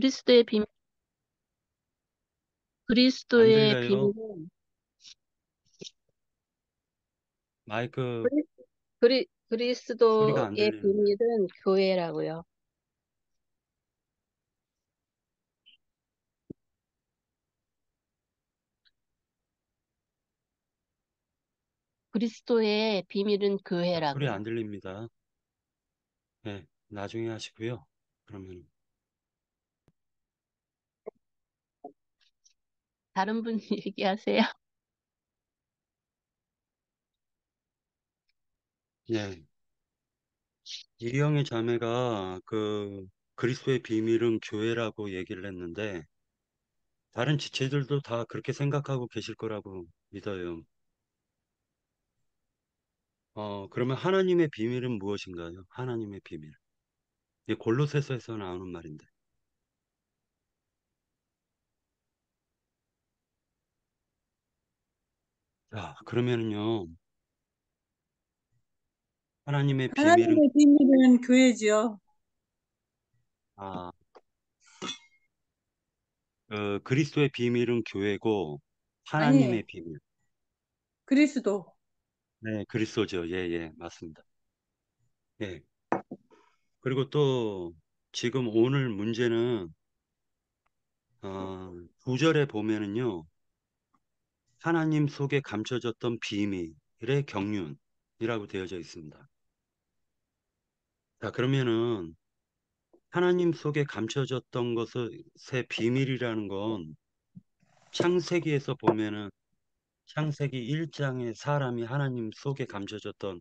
그리스도의 비밀, 안 그리스도의 들려요. 비밀은 마이크 그리, 소리가 안 그리스도의 들리는데. 비밀은 교회라고요. 그리스도의 비밀은 소리 교회라고요. 안 들립니다. 네, 나중에 하시고요. 그러면, 다른 분 얘기하세요. 네, 이영의 자매가 그리스도의 비밀은 교회라고 얘기를 했는데, 다른 지체들도 다 그렇게 생각하고 계실 거라고 믿어요. 그러면 하나님의 비밀은 무엇인가요? 하나님의 비밀. 이게 골로새서에서 나오는 말인데. 자, 그러면은요, 하나님의 비밀은, 하나님의 비밀은 교회지요. 아, 그리스도의 비밀은 교회고, 하나님의 아니, 비밀. 그리스도. 네, 그리스도죠. 예, 예, 맞습니다. 예. 그리고 또, 지금 오늘 문제는, 9절에 보면은요, 하나님 속에 감춰졌던 비밀의 경륜이라고 되어져 있습니다. 자, 그러면은, 하나님 속에 감춰졌던 것의 비밀이라는 건 창세기에서 보면은 창세기 1장에 사람이 하나님 속에 감춰졌던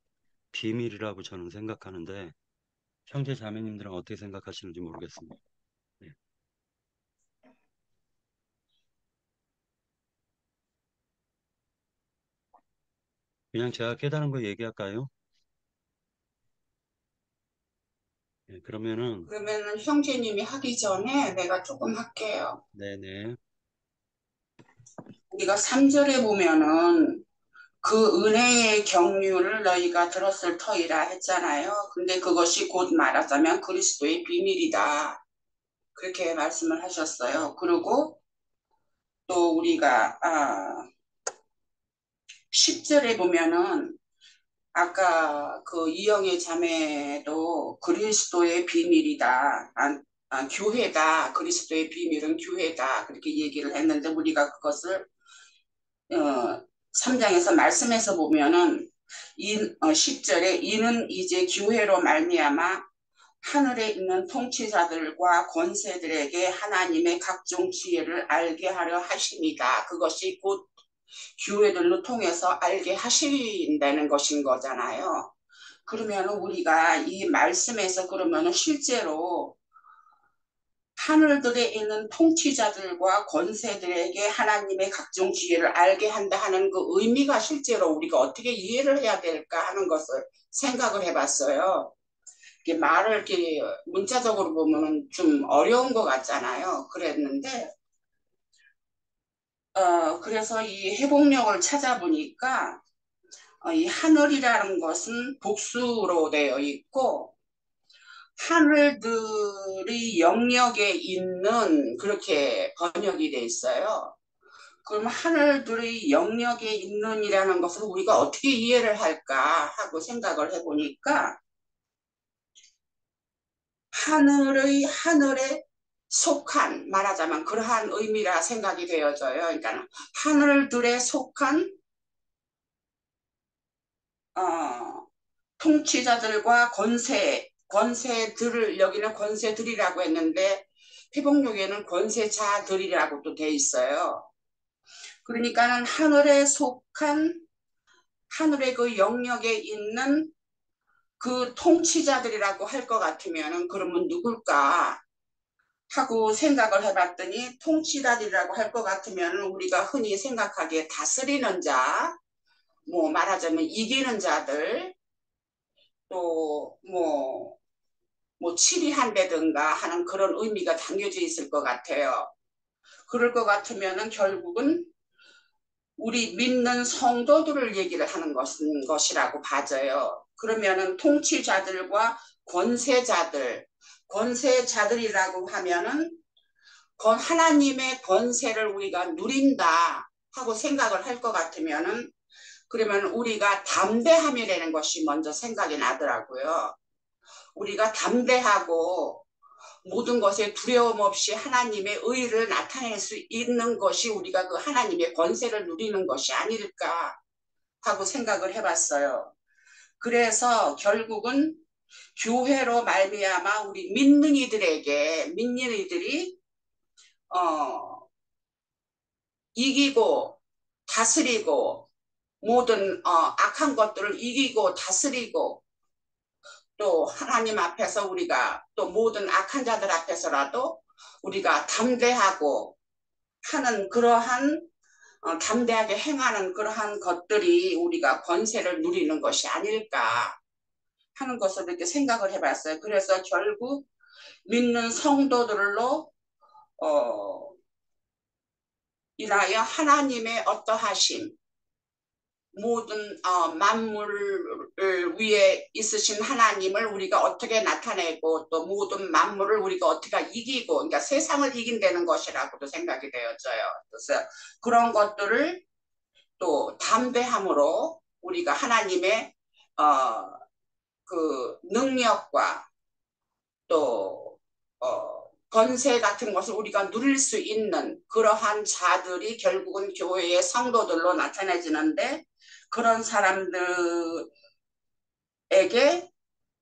비밀이라고 저는 생각하는데 형제 자매님들은 어떻게 생각하시는지 모르겠습니다. 네. 그냥 제가 깨달은 거 얘기할까요? 네, 그러면은 그러면은 형제님이 하기 전에 내가 조금 할게요. 네네. 우리가 3절에 보면은 그 은혜의 경륜을 너희가 들었을 터이라 했잖아요. 근데 그것이 곧 말하자면 그리스도의 비밀이다. 그렇게 말씀을 하셨어요. 그리고 또 우리가 10절에 보면은 아까 그 이영애 자매도 그리스도의 비밀이다. 교회다. 그리스도의 비밀은 교회다. 그렇게 얘기를 했는데 우리가 그것을 3장에서 말씀에서 보면은 10절에 이는 이제 교회로 말미암아 하늘에 있는 통치자들과 권세들에게 하나님의 각종 지혜를 알게 하려 하십니다. 그것이 곧 교회들로 통해서 알게 하신다는 것인 거잖아요. 그러면 우리가 이 말씀에서 그러면 실제로 하늘들에 있는 통치자들과 권세들에게 하나님의 각종 지혜를 알게 한다 하는 그 의미가 실제로 우리가 어떻게 이해를 해야 될까 하는 것을 생각을 해봤어요. 이게 말을 이렇게 문자적으로 보면은 좀 어려운 것 같잖아요. 그랬는데, 그래서 이 회복력을 찾아보니까 이 하늘이라는 것은 복수로 되어 있고 하늘들이 영역에 있는 그렇게 번역이 돼 있어요. 그럼 하늘들의 영역에 있는이라는 것을 우리가 어떻게 이해를 할까 하고 생각을 해보니까 하늘에 속한 말하자면 그러한 의미라 생각이 되어져요. 그러니까 하늘들에 속한 어, 통치자들과 권세들을 여기는 권세들이라고 했는데 회복록에는 권세자들이라고 또 돼 있어요. 그러니까는 하늘에 속한 하늘의 그 영역에 있는 그 통치자들이라고 할 것 같으면은 그러면 누굴까 하고 생각을 해봤더니 통치자들이라고 할 것 같으면 우리가 흔히 생각하기에 다스리는 자, 뭐 말하자면 이기는 자들, 또뭐 치리한다든가 하는 그런 의미가 담겨져 있을 것 같아요. 그럴 것 같으면은 결국은 우리 믿는 성도들을 얘기를 하는 것이라고 봐져요. 그러면은 통치자들과 권세자들이라고 하면은 하나님의 권세를 우리가 누린다 하고 생각을 할 것 같으면은 그러면 우리가 담대함이라는 것이 먼저 생각이 나더라고요. 우리가 담대하고 모든 것에 두려움 없이 하나님의 의를 나타낼 수 있는 것이 우리가 그 하나님의 권세를 누리는 것이 아닐까 하고 생각을 해봤어요. 그래서 결국은 교회로 말미암아 우리 믿는 이들이 이기고 다스리고 모든 악한 것들을 이기고 다스리고 또 하나님 앞에서 우리가 또 모든 악한 자들 앞에서라도 우리가 담대하고 하는 그러한 담대하게 행하는 그러한 것들이 우리가 권세를 누리는 것이 아닐까 하는 것을 이렇게 생각을 해봤어요. 그래서 결국 믿는 성도들로 인하여 하나님의 어떠하심 모든 만물을 위에 있으신 하나님을 우리가 어떻게 나타내고 또 모든 만물을 우리가 어떻게 이기고 그러니까 세상을 이긴다는 것이라고도 생각이 되어져요. 그래서 그런 것들을 또 담대함으로 우리가 하나님의 그 능력과 또 권세 같은 것을 우리가 누릴 수 있는 그러한 자들이 결국은 교회의 성도들로 나타내지는데 그런 사람들에게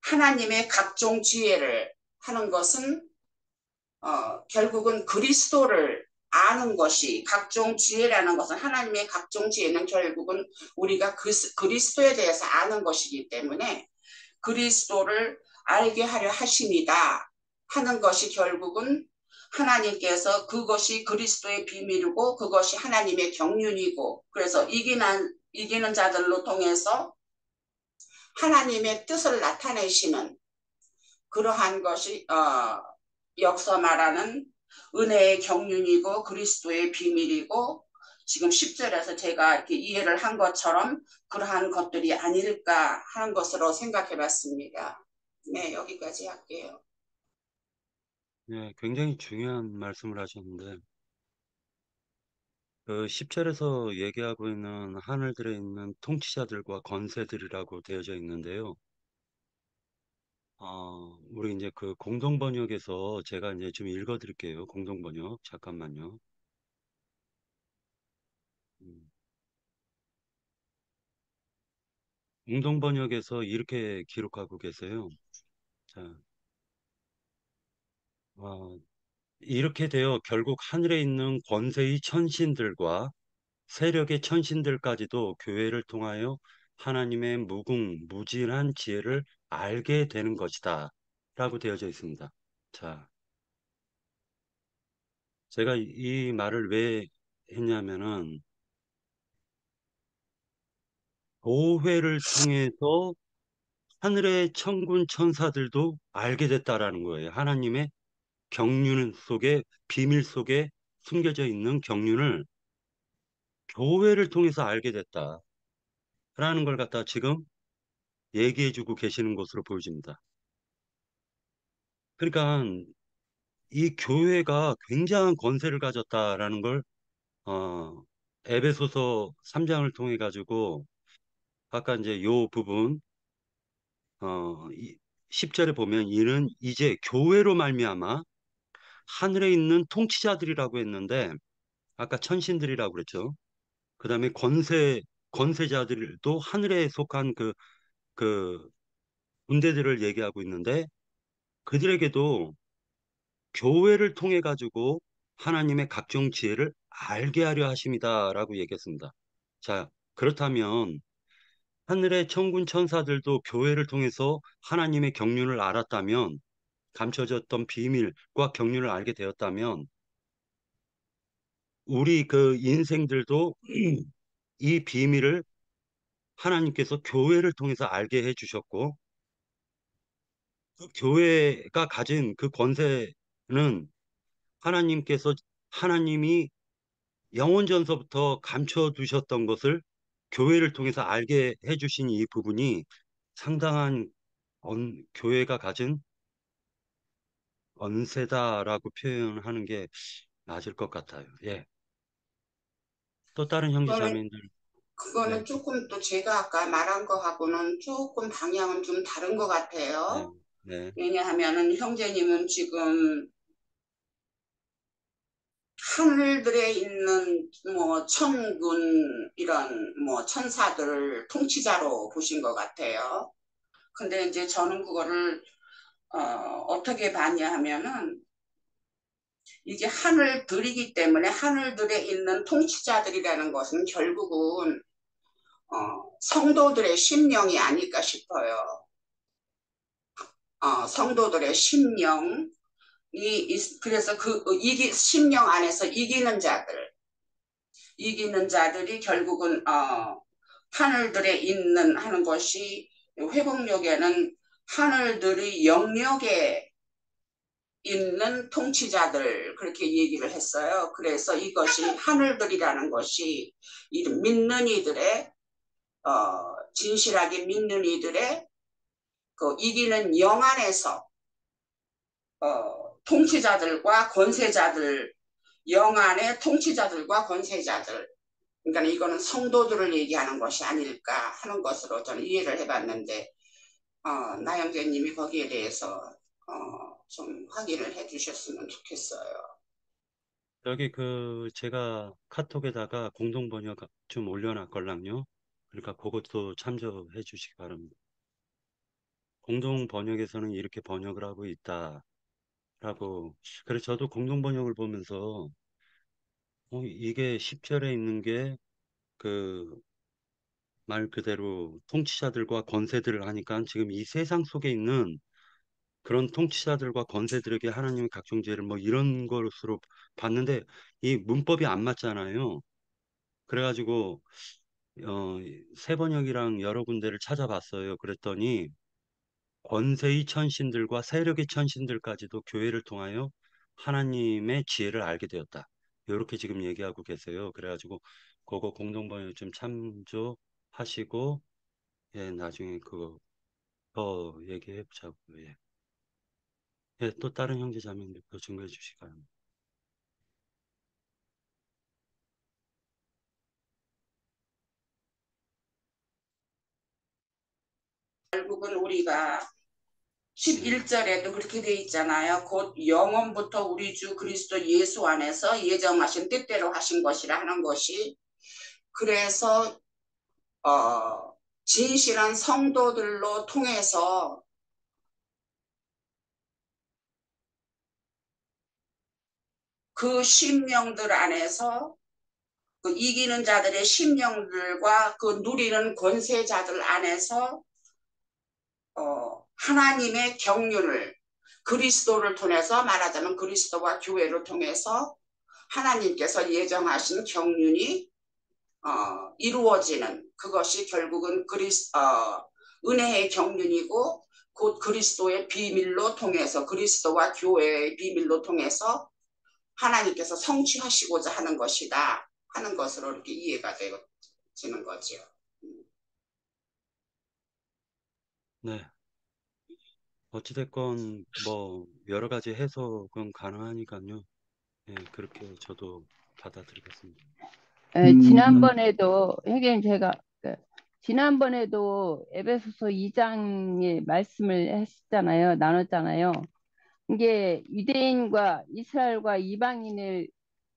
하나님의 각종 지혜를 하는 것은 결국은 그리스도를 아는 것이 각종 지혜라는 것은 하나님의 각종 지혜는 결국은 우리가 그리스도에 대해서 아는 것이기 때문에 그리스도를 알게 하려 하심이다 하는 것이 결국은 하나님께서 그것이 그리스도의 비밀이고 그것이 하나님의 경륜이고 그래서 이기는 자들로 통해서 하나님의 뜻을 나타내시는 그러한 것이 역서 말하는 은혜의 경륜이고 그리스도의 비밀이고 지금 10절에서 제가 이렇게 이해를 한 것처럼 그러한 것들이 아닐까 하는 것으로 생각해 봤습니다. 네, 여기까지 할게요. 네, 굉장히 중요한 말씀을 하셨는데 그 10절에서 얘기하고 있는 하늘들에 있는 통치자들과 권세들이라고 되어져 있는데요. 우리 이제 그 공동번역에서 제가 이제 좀 읽어드릴게요. 공동번역 잠깐만요. 공동번역에서 이렇게 기록하고 계세요. 자, 이렇게 되어 결국 하늘에 있는 권세의 천신들과 세력의 천신들까지도 교회를 통하여 하나님의 무궁무진한 지혜를 알게 되는 것이다 라고 되어져 있습니다. 자, 제가 이 말을 왜 했냐면은 교회를 통해서 하늘의 천군 천사들도 알게 됐다라는 거예요. 하나님의 경륜 속에 비밀 속에 숨겨져 있는 경륜을 교회를 통해서 알게 됐다라는 걸 갖다 지금 얘기해주고 계시는 것으로 보여집니다. 그러니까 이 교회가 굉장한 권세를 가졌다라는 걸 에베소서 3장을 통해 가지고 아까 이제 요 부분 10절에 보면 이는 이제 교회로 말미암아 하늘에 있는 통치자들이라고 했는데 아까 천신들이라고 그랬죠. 그다음에 권세자들도 하늘에 속한 그 군대들을 얘기하고 있는데 그들에게도 교회를 통해 가지고 하나님의 각종 지혜를 알게 하려 하심이다라고 얘기했습니다. 자, 그렇다면 하늘의 천군 천사들도 교회를 통해서 하나님의 경륜을 알았다면 감춰졌던 비밀과 경륜을 알게 되었다면 우리 그 인생들도 이 비밀을 하나님께서 교회를 통해서 알게 해주셨고 그 교회가 가진 그 권세는 하나님이 영원전서부터 감춰두셨던 것을 교회를 통해서 알게 해주신 이 부분이 상당한 교회가 가진 언세다라고 표현하는 게 맞을 것 같아요. 예. 또 다른 형제 그거는, 자매님들, 그거는 네, 조금 또 제가 아까 말한 거하고는 조금 방향은 좀 다른 것 네, 같아요. 네, 왜냐하면은 형제님은 지금 하늘들에 있는 뭐 천군 이런 뭐 천사들 통치자로 보신 것 같아요. 근데 이제 저는 그거를 어떻게 봤냐 하면은 이게 하늘들이기 때문에 하늘들에 있는 통치자들이라는 것은 결국은 성도들의 심령이 아닐까 싶어요. 성도들의 심령이 그래서 그 이기 심령 안에서 이기는 자들이 결국은 하늘들에 있는 하는 것이 회복력에는 하늘들의 영역에 있는 통치자들 그렇게 얘기를 했어요. 그래서 이것이 하늘들이라는 것이 믿는 이들의 진실하게 믿는 이들의 그 이기는 영 안에서 통치자들과 권세자들 영 안의 통치자들과 권세자들 그러니까 이거는 성도들을 얘기하는 것이 아닐까 하는 것으로 저는 이해를 해봤는데 나영재님이 거기에 대해서 좀 확인을 해주셨으면 좋겠어요. 여기 제가 카톡에다가 공동 번역 좀 올려놨걸랑요. 그러니까 그것도 참조해 주시기 바랍니다. 공동 번역에서는 이렇게 번역을 하고 있다라고. 그래서 저도 공동 번역을 보면서 이게 10절에 있는 게 그 말 그대로 통치자들과 권세들을 하니까 지금 이 세상 속에 있는 그런 통치자들과 권세들에게 하나님의 각종 죄를 뭐 이런 것으로 봤는데 이 문법이 안 맞잖아요. 그래가지고 어, 새 번역이랑 여러 군데를 찾아봤어요. 그랬더니 권세의 천신들과 세력의 천신들까지도 교회를 통하여 하나님의 지혜를 알게 되었다. 이렇게 지금 얘기하고 계세요. 그래가지고 그거 공동번역 좀 참조하시고 예, 나중에 그거 더 얘기해 보자고요. 예. 예, 또 다른 형제 자매님들 더 증거해 주시기 바랍니다. 결국은 우리가 네. 11절에도 그렇게 돼 있잖아요. 곧 영원부터 우리 주 그리스도 예수 안에서 예정하신 뜻대로 하신 것이라 하는 것이 그래서 진실한 성도들로 통해서 그 심령들 안에서 그 이기는 자들의 심령들과 그 누리는 권세자들 안에서 하나님의 경륜을 그리스도를 통해서 말하자면 그리스도와 교회를 통해서 하나님께서 예정하신 경륜이 이루어지는 그것이 결국은 은혜의 경륜이고 곧 그리스도의 비밀로 통해서 그리스도와 교회의 비밀로 통해서 하나님께서 성취하시고자 하는 것이다 하는 것으로 이렇게 이해가 되지는 거죠. 네. 어찌됐건 뭐 여러 가지 해석은 가능하니까요. 예, 그렇게 저도 받아들이겠습니다. 지난번에도 하긴 제가 지난번에도 에베소서 2장에 말씀을 했잖아요. 나눴잖아요. 이게 유대인과 이스라엘과 이방인을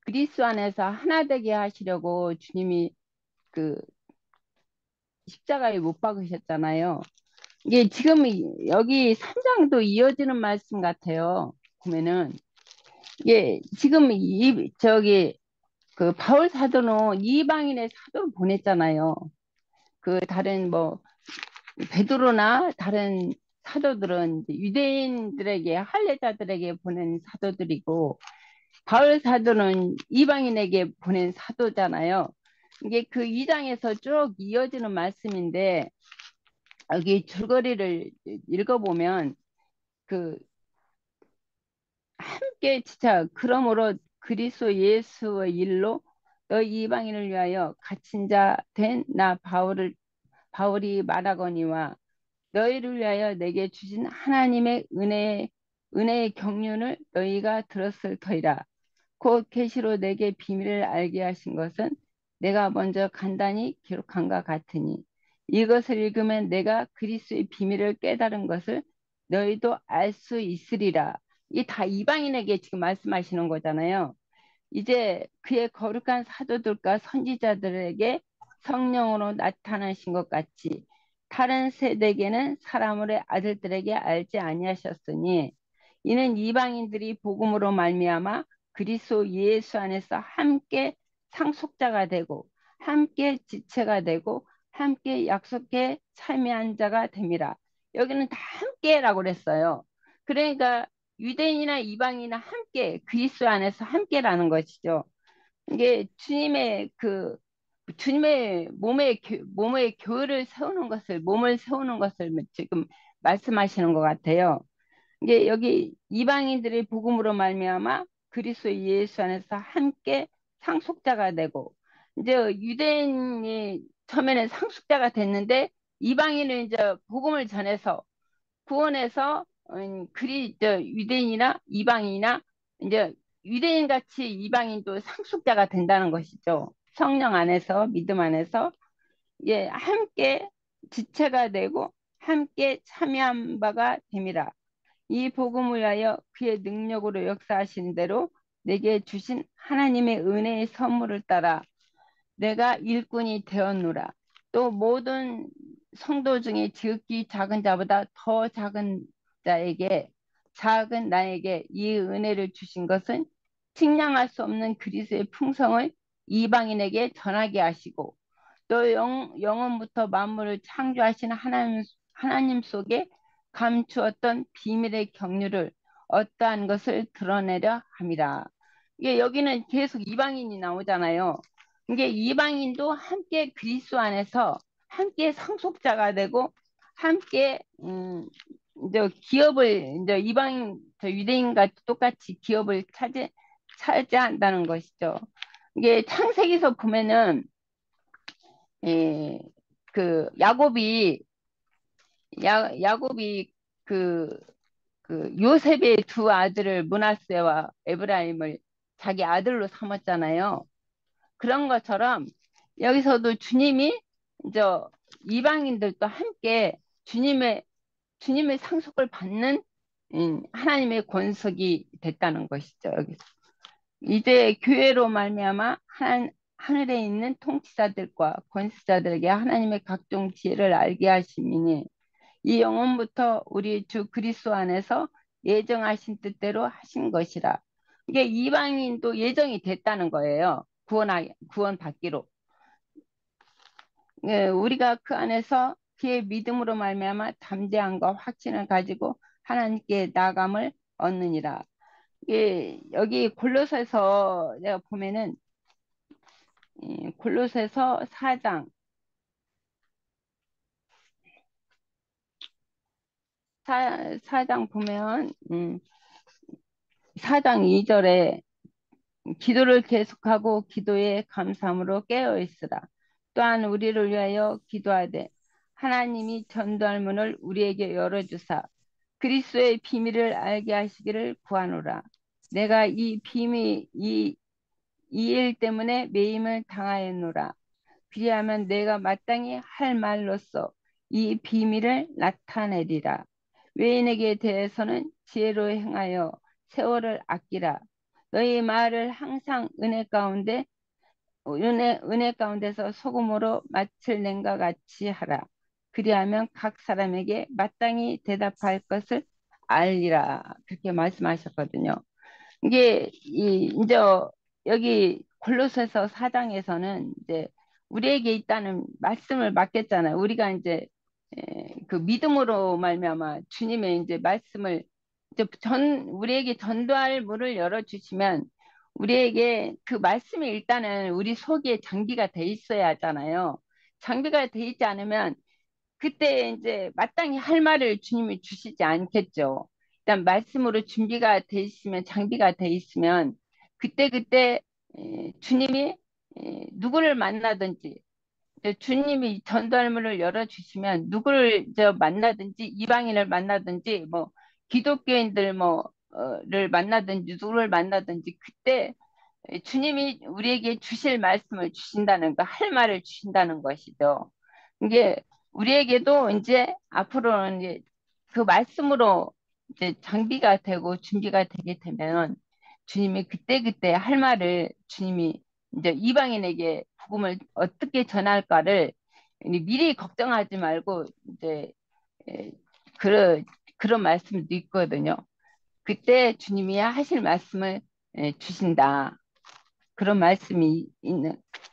그리스도 안에서 하나 되게 하시려고 주님이 그 십자가에 못 박으셨잖아요. 이게 지금 여기 3장도 이어지는 말씀 같아요. 보면은 이게 지금 저기 그 바울 사도는 이방인의 사도를 보냈잖아요. 그 다른 뭐 베드로나 다른 사도들은 이제 유대인들에게 할례자들에게 보낸 사도들이고 바울 사도는 이방인에게 보낸 사도잖아요. 이게 그 2장에서 쭉 이어지는 말씀인데 여기 줄거리를 읽어보면 그 함께 진짜 그러므로 그리스도 예수의 일로 너희 이방인을 위하여 갇힌 자 된 나 바울이 말하거니와 너희를 위하여 내게 주신 하나님의 은혜의 경륜을 너희가 들었을 터이라. 곧 계시로 내게 비밀을 알게 하신 것은 내가 먼저 간단히 기록한과 같으니 이것을 읽으면 내가 그리스도의 비밀을 깨달은 것을 너희도 알 수 있으리라. 이 다 이방인에게 지금 말씀하시는 거잖아요. 이제 그의 거룩한 사도들과 선지자들에게 성령으로 나타나신 것 같이 다른 세대에게는 사람의 아들들에게 알지 아니하셨으니 이는 이방인들이 복음으로 말미암아 그리스도 예수 안에서 함께 상속자가 되고 함께 지체가 되고 함께 약속에 참여한 자가 됨이라. 여기는 다 함께라고 그랬어요. 그러니까 유대인이나 이방인이나 함께 그리스도 안에서 함께라는 것이죠. 이게 주님의 몸의 교회를 세우는 것을 몸을 세우는 것을 지금 말씀하시는 것 같아요. 이게 여기 이방인들의 복음으로 말미암아 그리스도 예수 안에서 함께 상속자가 되고 이제 유대인이 처음에는 상속자가 됐는데 이방인은 이제 복음을 전해서 구원해서 유대인이나 이방인이나 이제 유대인 같이 이방인도 상속자가 된다는 것이죠. 성령 안에서 믿음 안에서 예 함께 지체가 되고 함께 참여한 바가 됨이라. 이 복음을 위하여 그의 능력으로 역사하신 대로 내게 주신 하나님의 은혜의 선물을 따라 내가 일꾼이 되었노라. 또 모든 성도 중에 지극히 작은 자보다 더 작은 자에게 작은 나에게 이 은혜를 주신 것은 측량할 수 없는 그리스도의 풍성을 이방인에게 전하게 하시고 또 영원부터 만물을 창조하신 하나님 속에 감추었던 비밀의 경륜을 어떠한 것을 드러내려 함이라. 이게 여기는 계속 이방인이 나오잖아요. 이게 이방인도 함께 그리스도 안에서 함께 상속자가 되고 함께 이제 기업을 이제 이방인 유대인과 똑같이 기업을 차지한다는 것이죠. 이게 창세기서 보면은 예, 그 야곱이 그, 그 요셉의 두 아들을 므낫세와 에브라임을 자기 아들로 삼았잖아요. 그런 것처럼 여기서도 주님이 이제 이방인들도 함께 주님의 상속을 받는 하나님의 권속이 됐다는 것이죠. 여기서 이제 교회로 말미암아 하늘에 있는 통치자들과 권세자들에게 하나님의 각종 지혜를 알게 하심이니 이 영혼부터 우리 주 그리스도 안에서 예정하신 뜻대로 하신 것이라. 이게 이방인도 예정이 됐다는 거예요. 구원받기로. 예, 우리가 그 안에서 그의 믿음으로 말미암아 담대함과 확신을 가지고 하나님께 나감을 얻느니라. 예, 여기 골로새서 내가 보면은 골로새서 4장 4장 보면 4장 2절에 기도를 계속하고 기도에 감사함으로 깨어 있으라. 또한 우리를 위하여 기도하되 하나님이 전도할 문을 우리에게 열어주사 그리스도의 비밀을 알게 하시기를 구하노라. 내가 이 일 때문에 매임을 당하였노라. 그리하면 내가 마땅히 할 말로써 이 비밀을 나타내리라. 외인에게 대해서는 지혜로 행하여 세월을 아끼라. 너희 말을 항상 은혜 가운데서 소금으로 맛을 낸과 같이 하라. 그리하면 각 사람에게 마땅히 대답할 것을 알리라. 그렇게 말씀하셨거든요. 이게 이제 여기 골로새서 4장에서는 이제 우리에게 있다는 말씀을 맡겼잖아요. 우리가 이제 그 믿음으로 말미암아 주님의 이제 말씀을 이제 우리에게 전도할 문을 열어 주시면 우리에게 그 말씀이 일단은 우리 속에 장비가 돼 있어야 하잖아요. 장비가 돼 있지 않으면 그때 이제 마땅히 할 말을 주님이 주시지 않겠죠. 일단 말씀으로 준비가 돼 있으면 장비가 돼 있으면 그때 주님이 누구를 만나든지 주님이 전도할문을 열어주시면 누구를 만나든지 이방인을 만나든지 뭐 기독교인들 뭐를 만나든지 누구를 만나든지 그때 주님이 우리에게 주실 말씀을 주신다는 거, 할 말을 주신다는 것이죠. 이게 우리에게도 이제 앞으로는 이제 그 말씀으로 이제 장비가 되고 준비가 되게 되면 주님이 그때그때 할 말을 주님이 이제 이방인에게 복음을 어떻게 전할까를 미리 걱정하지 말고 이제 에, 그런 그런 말씀도 있거든요. 그때 주님이 하실 말씀을 주신다. 그런 말씀이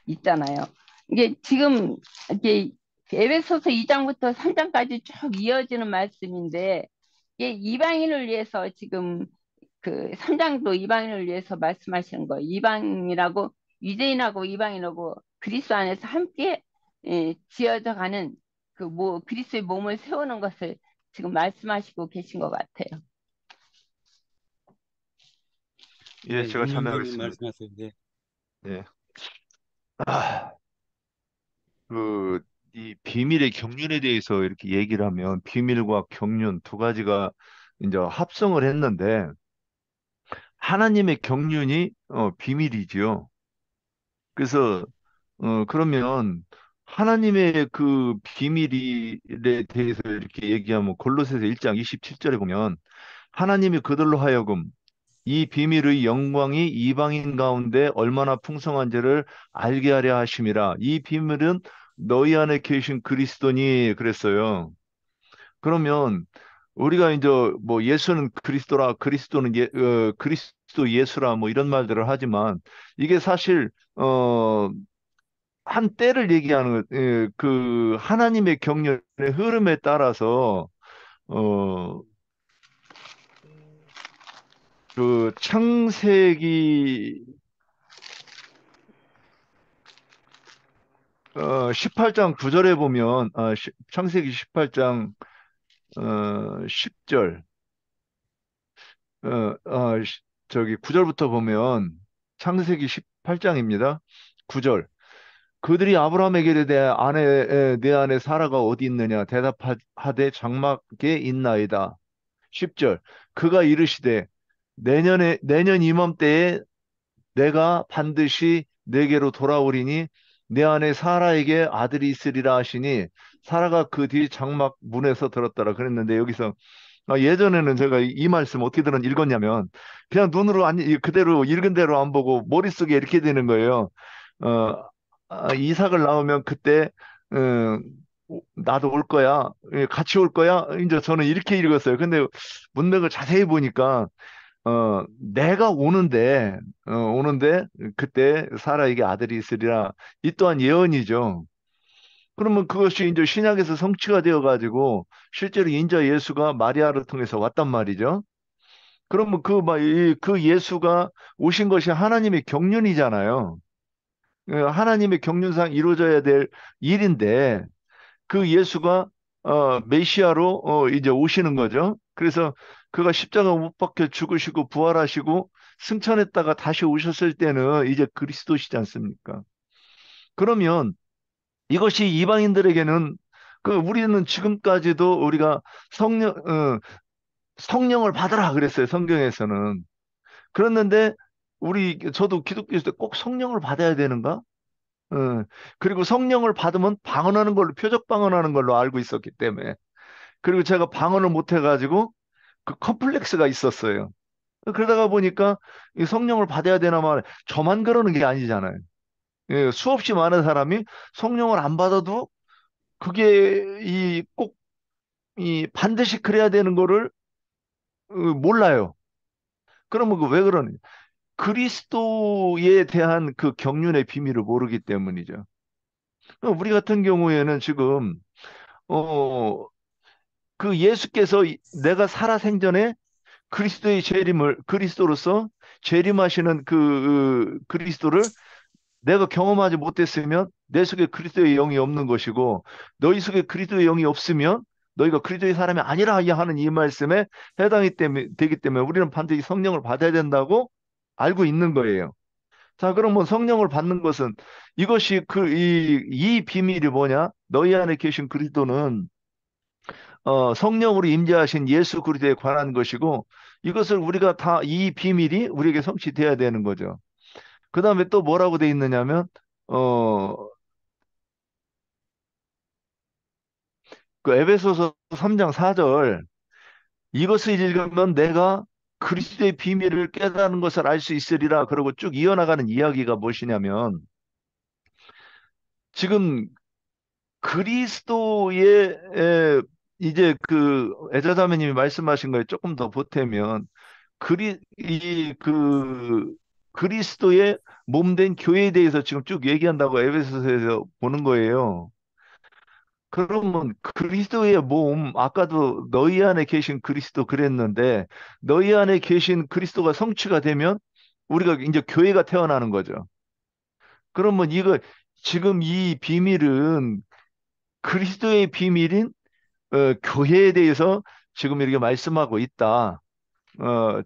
있잖아요. 이게 지금 이게 에베소서 2장부터 3장까지 쭉 이어지는 말씀인데 이게 이방인을 위해서 지금 그 3장도 이방인을 위해서 말씀하시는 거예요. 이방인이라고 유대인하고 이방인하고 그리스도 안에서 함께 지어져 가는 그 그리스도의 몸을 세우는 것을 지금 말씀하시고 계신 것 같아요. 예, 네, 제가 윤영님이 참여하겠습니다. 말씀하세요. 네. 예. 아, 이 비밀의 경륜에 대해서 이렇게 얘기를 하면 비밀과 경륜 두 가지가 이제 합성을 했는데 하나님의 경륜이 비밀이지요. 그래서 그러면 하나님의 그 비밀에 대해서 이렇게 얘기하면 골로새서 1장 27절에 보면 하나님이 그들로 하여금 이 비밀의 영광이 이방인 가운데 얼마나 풍성한지를 알게 하려 하심이라. 이 비밀은 너희 안에 계신 그리스도니 그랬어요. 그러면 우리가 이제 뭐 예수는 그리스도라, 그리스도는 그리스도 예수라 뭐 이런 말들을 하지만 이게 사실 한 때를 얘기하는 그 하나님의 경륜의 흐름에 따라서 어, 그 창세기 18장 9절에 보면 창세기 18장 10절 어, 저기 9절부터 보면 창세기 18장입니다. 9절 그들이 아브라함에게 이르되 내 아내 사라가 어디 있느냐 대답하되 장막에 있나이다. 10절 그가 이르시되 내년 이맘때에 내가 반드시 내게로 돌아오리니 내 안에 사라에게 아들이 있으리라 하시니 사라가 그 뒤 장막 문에서 들었더라 그랬는데 여기서 예전에는 제가 이 말씀 어떻게 읽었냐면 그냥 눈으로 그대로 읽은 대로 안 보고 머릿속에 이렇게 되는 거예요. 어, 이삭을 낳으면 그때 어, 나도 올 거야. 같이 올 거야. 이제 저는 이렇게 읽었어요. 근데 문맥을 자세히 보니까 내가 오는데 그때 사라에게 아들이 있으리라. 이 또한 예언이죠. 그러면 그것이 이제 신약에서 성취가 되어 가지고 실제로 인자 예수가 마리아를 통해서 왔단 말이죠. 그러면 그 예수가 오신 것이 하나님의 경륜이잖아요. 하나님의 경륜상 이루어져야 될 일인데 그 예수가 메시아로 이제 오시는 거죠. 그래서 그가 십자가 못 박혀 죽으시고 부활하시고 승천했다가 다시 오셨을 때는 이제 그리스도시지 않습니까? 그러면 이것이 이방인들에게는 우리는 지금까지도 우리가 성령을 받으라 그랬어요. 성경에서는. 그랬는데 저도 기독교에서 꼭 성령을 받아야 되는가? 어, 그리고 성령을 받으면 방언하는 걸로 표적 방언하는 걸로 알고 있었기 때문에 그리고 제가 방언을 못 해가지고 그 컴플렉스가 있었어요. 그러다가 보니까 이 성령을 받아야 되나 말 저만 그러는 게 아니잖아요. 예, 수없이 많은 사람이 성령을 안 받아도 그게 꼭 반드시 그래야 되는 거를 몰라요. 그러면 왜 그러느냐? 그리스도에 대한 그 경륜의 비밀을 모르기 때문이죠. 우리 같은 경우에는 지금 어, 그 예수께서 내가 살아 생전에 그리스도의 그리스도로서 재림하시는 그 그리스도를 내가 경험하지 못했으면 내 속에 그리스도의 영이 없는 것이고 너희 속에 그리스도의 영이 없으면 너희가 그리스도의 사람이 아니라 하는 이 말씀에 되기 때문에 우리는 반드시 성령을 받아야 된다고 알고 있는 거예요. 자, 그러면 성령을 받는 것은 이것이 이 비밀이 뭐냐? 너희 안에 계신 그리스도는 성령으로 임재하신 예수 그리스도에 관한 것이고 이것을 우리가 다 이 비밀이 우리에게 성취돼야 되는 거죠. 그 다음에 또 뭐라고 돼 있느냐면, 어, 그 에베소서 3장 4절, 이것을 읽으면 내가 그리스도의 비밀을 깨달은 것을 알 수 있으리라. 그러고 쭉 이어나가는 이야기가 무엇이냐면, 지금 그리스도의 이제 그 애자자매님이 말씀하신 거에 조금 더 보태면 그리스도의 몸된 교회에 대해서 지금 쭉 얘기한다고 에베소서에서 보는 거예요. 그러면 그리스도의 몸, 아까도 너희 안에 계신 그리스도 그랬는데 너희 안에 계신 그리스도가 성취가 되면 우리가 이제 교회가 태어나는 거죠. 그러면 이거 지금 이 비밀은 그리스도의 비밀인 교회에 대해서 지금 이렇게 말씀하고 있다.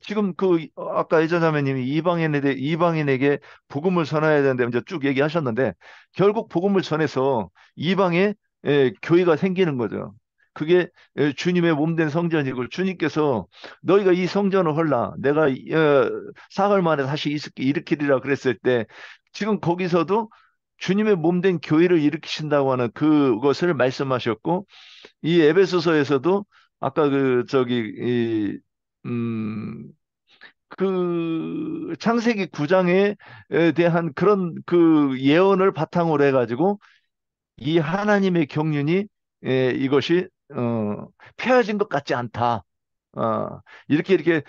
지금 아까 예전자매님이 이방인에게 복음을 전해야 되는데 이제 쭉 얘기하셨는데 결국 복음을 전해서 이방에 교회가 생기는 거죠. 그게 주님의 몸된 성전이고 주님께서 너희가 이 성전을 헐라 내가 사흘 만에 다시 일으키리라 그랬을 때 지금 거기서도 주님의 몸된 교회를 일으키신다고 하는 그것을 말씀하셨고 이 에베소서에서도 아까 음, 그 창세기 9장에 대한 그런 그 예언을 바탕으로 해가지고 이 하나님의 경륜이 이것이 폐해진 것 같지 않다. 이렇게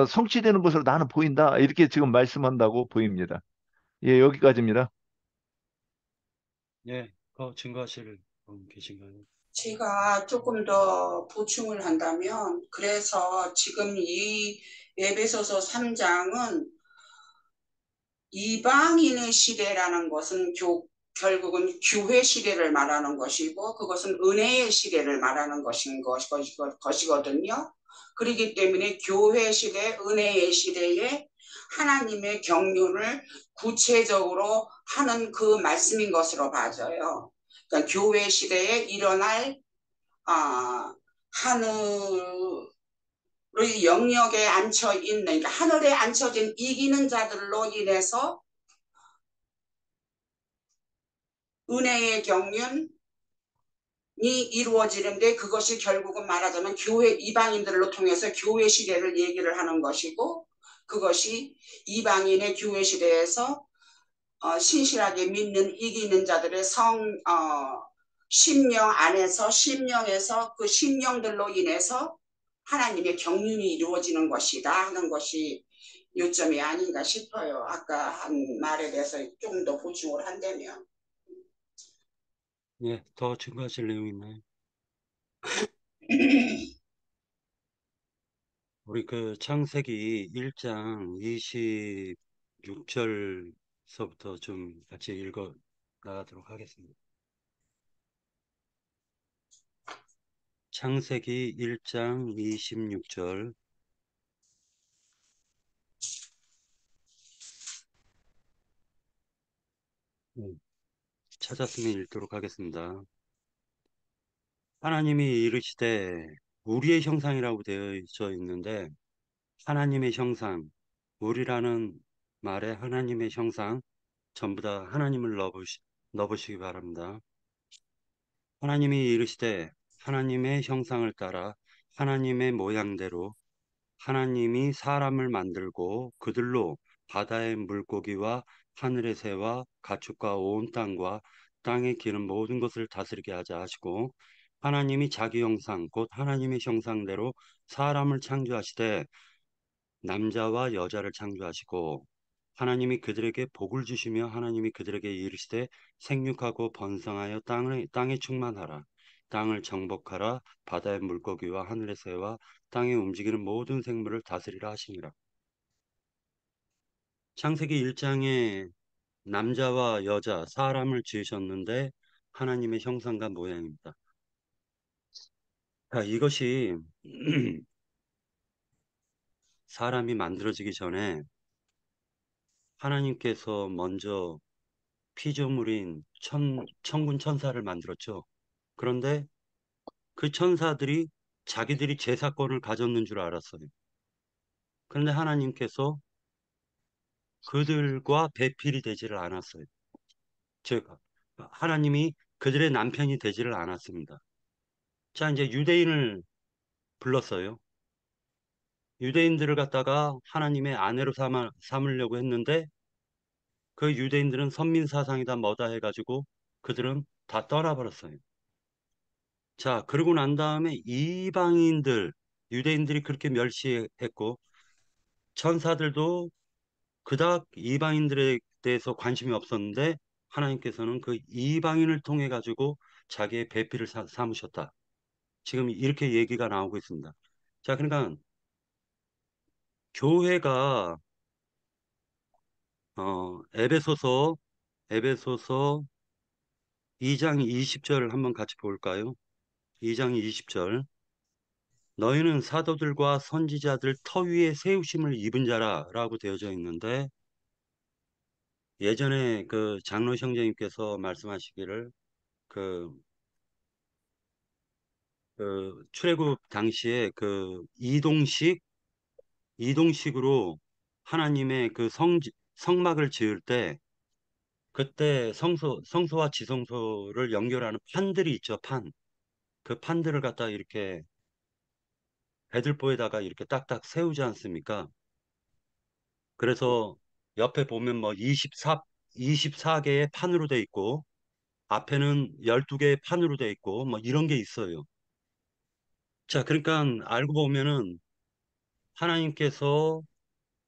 성취되는 것으로 나는 보인다. 이렇게 지금 말씀한다고 보입니다. 예, 여기까지입니다. 예, 더 증거하실 분 계신가요? 제가 조금 더 보충을 한다면, 그래서 지금 이 에베소서 3장은 이방인의 시대라는 것은 결국은 교회 시대를 말하는 것이고 그것은 은혜의 시대를 말하는 것이거든요. 그렇기 때문에 교회 시대, 은혜의 시대에 하나님의 경륜을 구체적으로 하는 그 말씀인 것으로 봐져요. 그러니까 교회 시대에 일어날 하늘의 영역에 앉혀 있는, 그러니까 하늘에 앉혀진 이기는 자들로 인해서 은혜의 경륜이 이루어지는데 그것이 결국은 말하자면 교회 이방인들로 통해서 교회 시대를 얘기를 하는 것이고 그것이 이방인의 교회 시대에서 신실하게 믿는 이기는 자들의 심령 안에서 심령에서 그 심령들로 인해서 하나님의 경륜이 이루어지는 것이다 하는 것이 요점이 아닌가 싶어요. 아까 한 말에 대해서 조금 더 보충을 한다면. 예, 더 증거하실 내용 있나요? 우리 그 창세기 1장 26절서부터 좀 같이 읽어 나가도록 하겠습니다. 창세기 1장 26절. 찾았으면 읽도록 하겠습니다. 하나님이 이르시되 우리의 형상이라고 되어져 있는데 하나님의 형상, 우리라는 말에 하나님의 형상 전부 다 하나님을 넣으시기 바랍니다. 하나님이 이르시되 하나님의 형상을 따라 하나님의 모양대로 하나님이 사람을 만들고 그들로 바다의 물고기와 하늘의 새와 가축과 온 땅과 땅에 기는 모든 것을 다스리게 하자 하시고 하나님이 자기 형상 곧 하나님의 형상대로 사람을 창조하시되 남자와 여자를 창조하시고 하나님이 그들에게 복을 주시며 하나님이 그들에게 이르시되 생육하고 번성하여 땅에 충만하라. 땅을 정복하라. 바다의 물고기와 하늘의 새와 땅에 움직이는 모든 생물을 다스리라 하시니라. 창세기 1장에 남자와 여자, 사람을 지으셨는데 하나님의 형상과 모양입니다. 자, 이것이 사람이 만들어지기 전에 하나님께서 먼저 피조물인 천군 천사를 만들었죠. 그런데 그 천사들이 자기들이 제사권을 가졌는 줄 알았어요. 그런데 하나님께서 그들과 배필이 되지를 않았어요. 즉 하나님이 그들의 남편이 되지를 않았습니다. 자, 이제 유대인을 불렀어요. 유대인들을 갖다가 하나님의 아내로 삼으려고 했는데 그 유대인들은 선민사상이다 뭐다 해가지고 그들은 다 떠나버렸어요. 자, 그러고 난 다음에 이방인들, 유대인들이 그렇게 멸시했고 천사들도 그닥 이방인들에 대해서 관심이 없었는데 하나님께서는 그 이방인을 통해 가지고 자기의 배필을 삼으셨다. 지금 이렇게 얘기가 나오고 있습니다. 자, 그러니까 교회가 에베소서 2장 20절을 한번 같이 볼까요? 2장 20절. 너희는 사도들과 선지자들 터 위에 세우심을 입은 자라라고 되어져 있는데 예전에 그 장로 형제님께서 말씀하시기를 그, 그 출애굽 당시에 그 이동식으로 하나님의 그 성막을 지을 때 그때 성소와 지성소를 연결하는 판들이 있죠, 판. 그 판들을 갖다 이렇게 배들보에다가 이렇게 딱딱 세우지 않습니까? 그래서 옆에 보면 뭐 24개의 판으로 돼 있고 앞에는 12개의 판으로 돼 있고 뭐 이런 게 있어요. 자, 그러니까 알고 보면은 하나님께서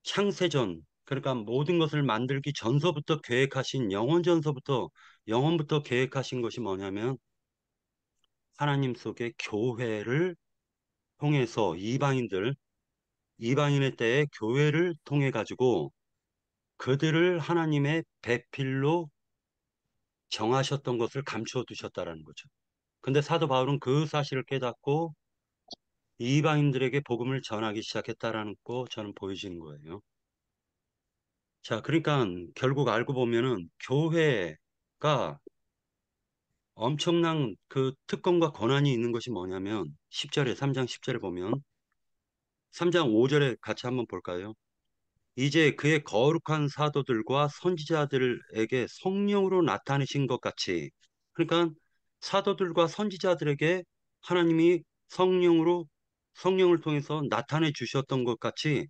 창세전, 그러니까 모든 것을 만들기 전서부터 계획하신 영원부터 계획하신 것이 뭐냐면 하나님 속의 교회를 통해서 이방인의 때에 교회를 통해 가지고 그들을 하나님의 배필로 정하셨던 것을 감추어 두셨다라는 거죠. 근데 사도 바울은 그 사실을 깨닫고 이방인들에게 복음을 전하기 시작했다라는 거 저는 보여지는 거예요. 자, 그러니까 결국 알고 보면은 교회가 엄청난 그 특권과 권한이 있는 것이 뭐냐면 10절에 3장 10절에 보면 3장 5절에 같이 한번 볼까요? 이제 그의 거룩한 사도들과 선지자들에게 성령으로 나타내신 것 같이 그러니까 사도들과 선지자들에게 하나님이 성령을 통해서 나타내 주셨던 것 같이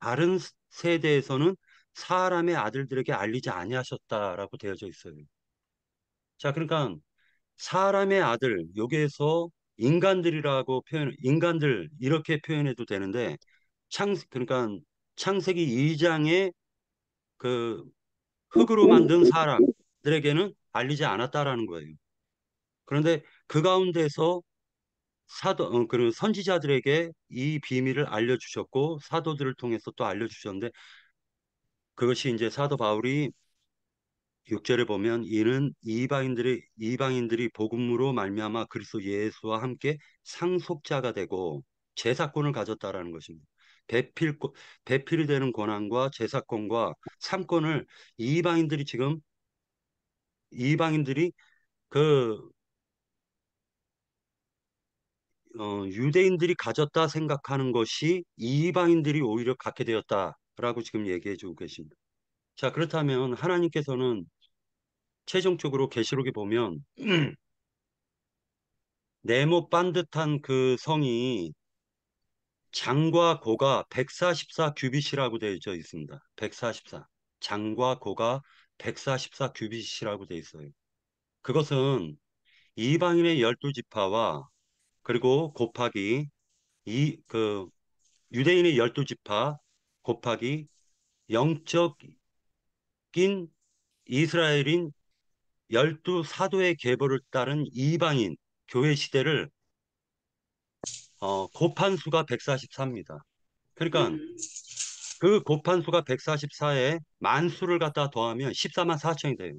다른 세대에서는 사람의 아들들에게 알리지 아니하셨다라고 되어져 있어요. 자, 그러니까 사람의 아들 여기에서 인간들 이렇게 표현해도 되는데 그러니까 창세기 2장에 그 흙으로 만든 사람들에게는 알리지 않았다라는 거예요. 그런데 그 가운데서 그 선지자들에게 이 비밀을 알려주셨고 사도들을 통해서 또 알려주셨는데 그것이 이제 사도 바울이 6절에 보면 이는 이방인들이 복음으로 말미암아 그리스도 예수와 함께 상속자가 되고 제사권을 가졌다라는 것입니다. 배필 배필이 되는 권한과 제사권과 상권을 이방인들이 지금 이방인들이 그 유대인들이 가졌다 생각하는 것이 이방인들이 오히려 갖게 되었다라고 지금 얘기해 주고 계십니다. 자, 그렇다면 하나님께서는 최종적으로 계시록에 보면 네모 반듯한 그 성이 장과 고가 144 규빗이라고 되어 있습니다. 144. 장과 고가 144 규빗이라고 되어 있어요. 그것은 이방인의 12지파와 그리고 곱하기 그 유대인의 12지파 곱하기 영적인 이스라엘인 12사도의 계보를 따른 이방인 교회 시대를 곱한 수가 144입니다. 그러니까 음, 그 곱한 수가 144에 만수를 갖다 더하면 14만 4천이 돼요.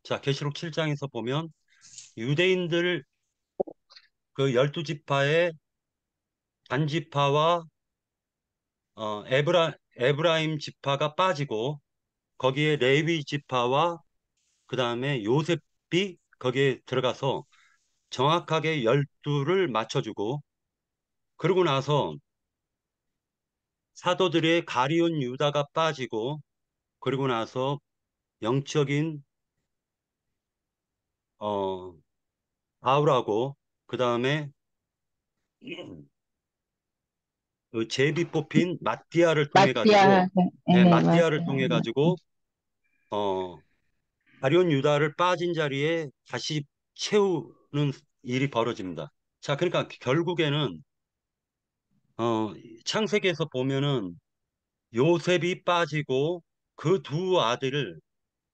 자, 계시록 7장에서 보면 유대인들 그 12지파의 단지파와 에브라임 지파가 빠지고 거기에 레위 지파와 그 다음에 요셉이 거기에 들어가서 정확하게 12를 맞춰주고 그러고 나서 사도들의 가리온 유다가 빠지고 그리고 나서 영적인 바울하고 그 다음에 그 제비 뽑힌 마띠아를 통해 마띠아, 가지고 예, 네, 맞아요. 마띠아를 통해 가지고 어 가룟 유다를 빠진 자리에 다시 채우는 일이 벌어집니다. 자, 그러니까 결국에는 창세기에서 보면은 요셉이 빠지고 그 두 아들을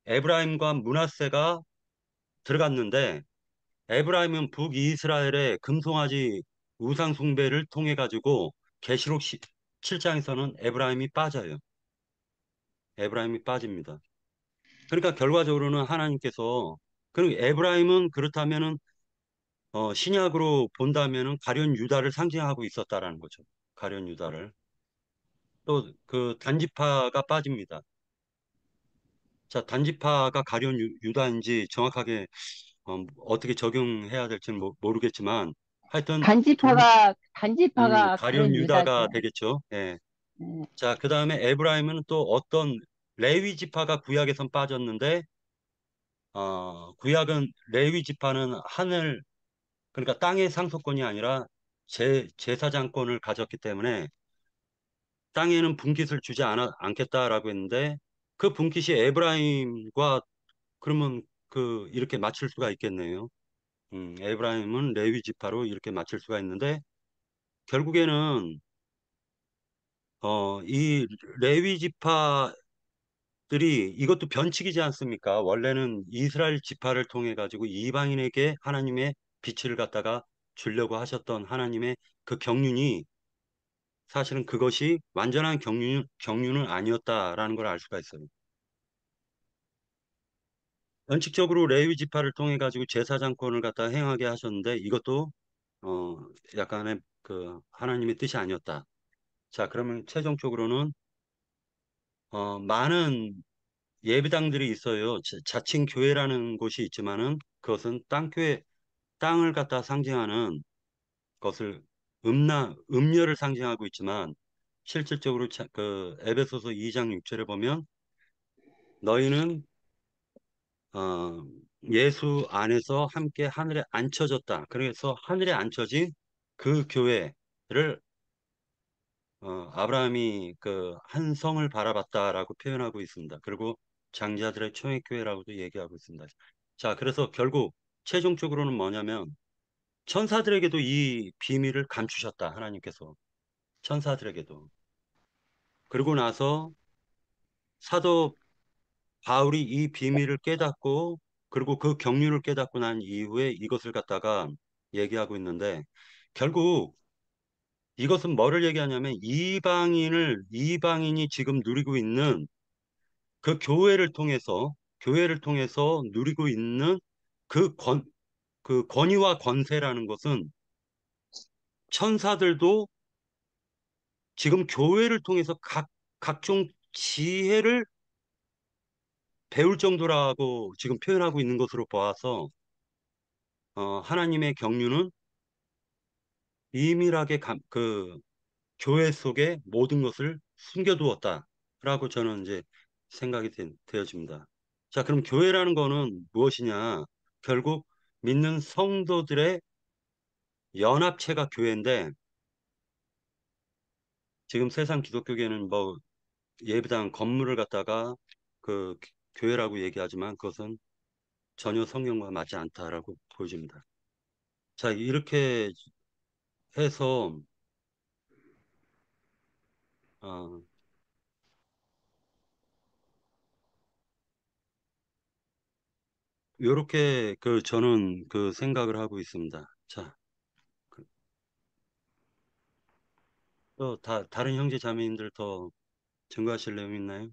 에브라임과 므낫세가 들어갔는데 에브라임은 북이스라엘의 금송아지 우상 숭배를 통해 가지고 계시록 7장에서는 에브라임이 빠져요. 에브라임이 빠집니다. 그러니까 결과적으로는 하나님께서 그리고 에브라임은 그렇다면은 신약으로 본다면은 가룟 유다를 상징하고 있었다라는 거죠. 가룟 유다를. 또 그 단지파가 빠집니다. 자, 단지파가 가룟 유다인지 정확하게 어떻게 적용해야 될지는 모르겠지만 하여튼 단지파가 가룟 가룟 유다죠. 유다가 되겠죠. 예. 네. 자, 그 다음에 에브라임은 또 어떤 레위 지파가 구약에선 빠졌는데 구약은 레위 지파는 하늘 그러니까 땅의 상속권이 아니라 제사장권을 가졌기 때문에 땅에는 분깃을 주지 않겠다라고 했는데 그 분깃이 에브라임과 그러면 이렇게 맞출 수가 있겠네요. 에브라임은 레위 지파로 이렇게 맞출 수가 있는데 결국에는 이 레위 지파들이 이것도 변칙이지 않습니까? 원래는 이스라엘 지파를 통해 가지고 이방인에게 하나님의 빛을 갖다가 주려고 하셨던 하나님의 그 경륜이 사실은 그것이 완전한 경륜은 아니었다라는 걸 알 수가 있어요. 원칙적으로 레위 지파를 통해 가지고 제사장권을 갖다 행하게 하셨는데 이것도 어, 약간의 그 하나님의 뜻이 아니었다. 자, 그러면 최종적으로는 많은 예배당들이 있어요. 자칭 교회라는 곳이 있지만은 그것은 땅을 갖다 상징하는 것을 음료를 상징하고 있지만 실질적으로 그 에베소서 2장 6절에 보면 너희는 예수 안에서 함께 하늘에 앉혀졌다. 그래서 하늘에 앉혀진 그 교회를 아브라함이 그 한 성을 바라봤다라고 표현하고 있습니다. 그리고 장자들의 총회교회라고도 얘기하고 있습니다. 자, 그래서 결국 최종적으로는 뭐냐면 천사들에게도 이 비밀을 감추셨다. 하나님께서 천사들에게도. 그리고 나서 사도 바울이 이 비밀을 깨닫고 그리고 그 경륜을 깨닫고 난 이후에 이것을 갖다가 얘기하고 있는데 결국 이것은 뭐를 얘기하냐면 이방인이 지금 누리고 있는 그 교회를 통해서 누리고 있는 그 그 권위와 권세라는 것은 천사들도 지금 교회를 통해서 각종 지혜를 배울 정도라고 지금 표현하고 있는 것으로 보아서 하나님의 경륜은 비밀하게 그 교회 속에 모든 것을 숨겨두었다라고 저는 이제 생각이 되어집니다. 자, 그럼 교회라는 거는 무엇이냐? 결국 믿는 성도들의 연합체가 교회인데 지금 세상 기독교계는 뭐 예배당 건물을 갖다가 그 교회라고 얘기하지만 그것은 전혀 성경과 맞지 않다라고 보여집니다. 자, 이렇게 해서 어, 요렇게 저는 그 생각을 하고 있습니다. 자, 그- 또 다른 형제 자매님들 더 증거하실 내용 있나요?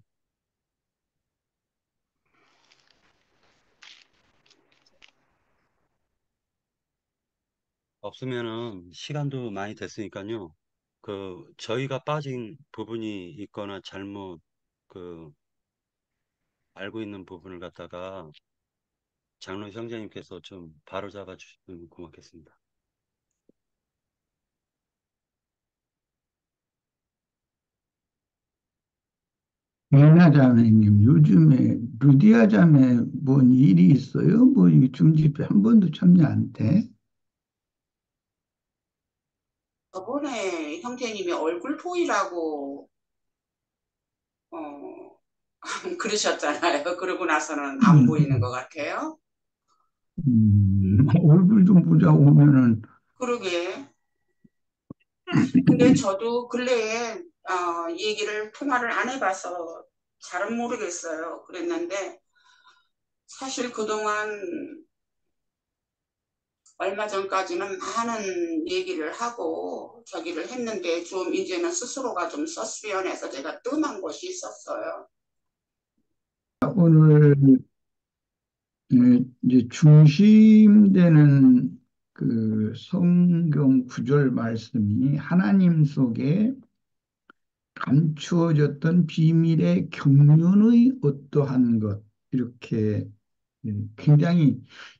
없으면은 시간도 많이 됐으니까요. 저희가 빠진 부분이 있거나 잘못 그 알고 있는 부분을 갖다가 장로 형제님께서 좀 바로잡아 주시면 고맙겠습니다. 레나 자매님, 요즘에 루디아 자매 뭔 일이 있어요? 뭐 이 중집회 한 번도 참여 안 돼? 저번에 형제님이 얼굴 보이라고 어, 그러셨잖아요. 그러고 나서는 안 보이는 것 음, 같아요. 얼굴 좀 보자고 오면은, 그러게. 근데 저도 근래에 얘기를 통화를 안 해봐서 잘은 모르겠어요. 그랬는데 사실 그동안 얼마 전까지는 많은 얘기를 하고 저기를 했는데 좀 이제는 스스로가 좀 서스피언해서 제가 뜸한 곳이 있었어요. 오늘 이제 중심되는 그 성경 구절 말씀이 하나님 속에 감추어졌던 비밀의 경륜의 어떠한 것, 이렇게 굉장히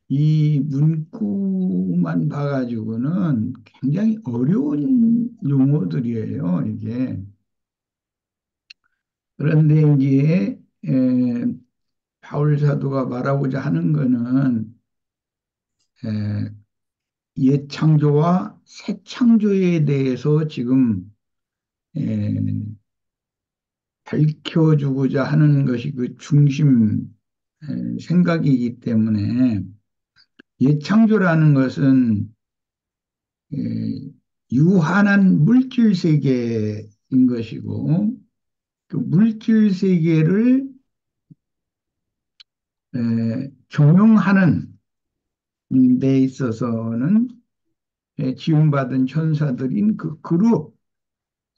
이 문구만 봐가지고는 굉장히 어려운 용어들이에요, 이게. 그런데 이제 바울 사도가 말하고자 하는 거는 에, 옛 창조와 새 창조에 대해서 지금 에, 밝혀주고자 하는 것이 그 중심 생각이기 때문에 옛 창조라는 것은 에, 유한한 물질 세계인 것이고 그 물질 세계를 경영하는 데 있어서는 지음받은 천사들인 그 그룹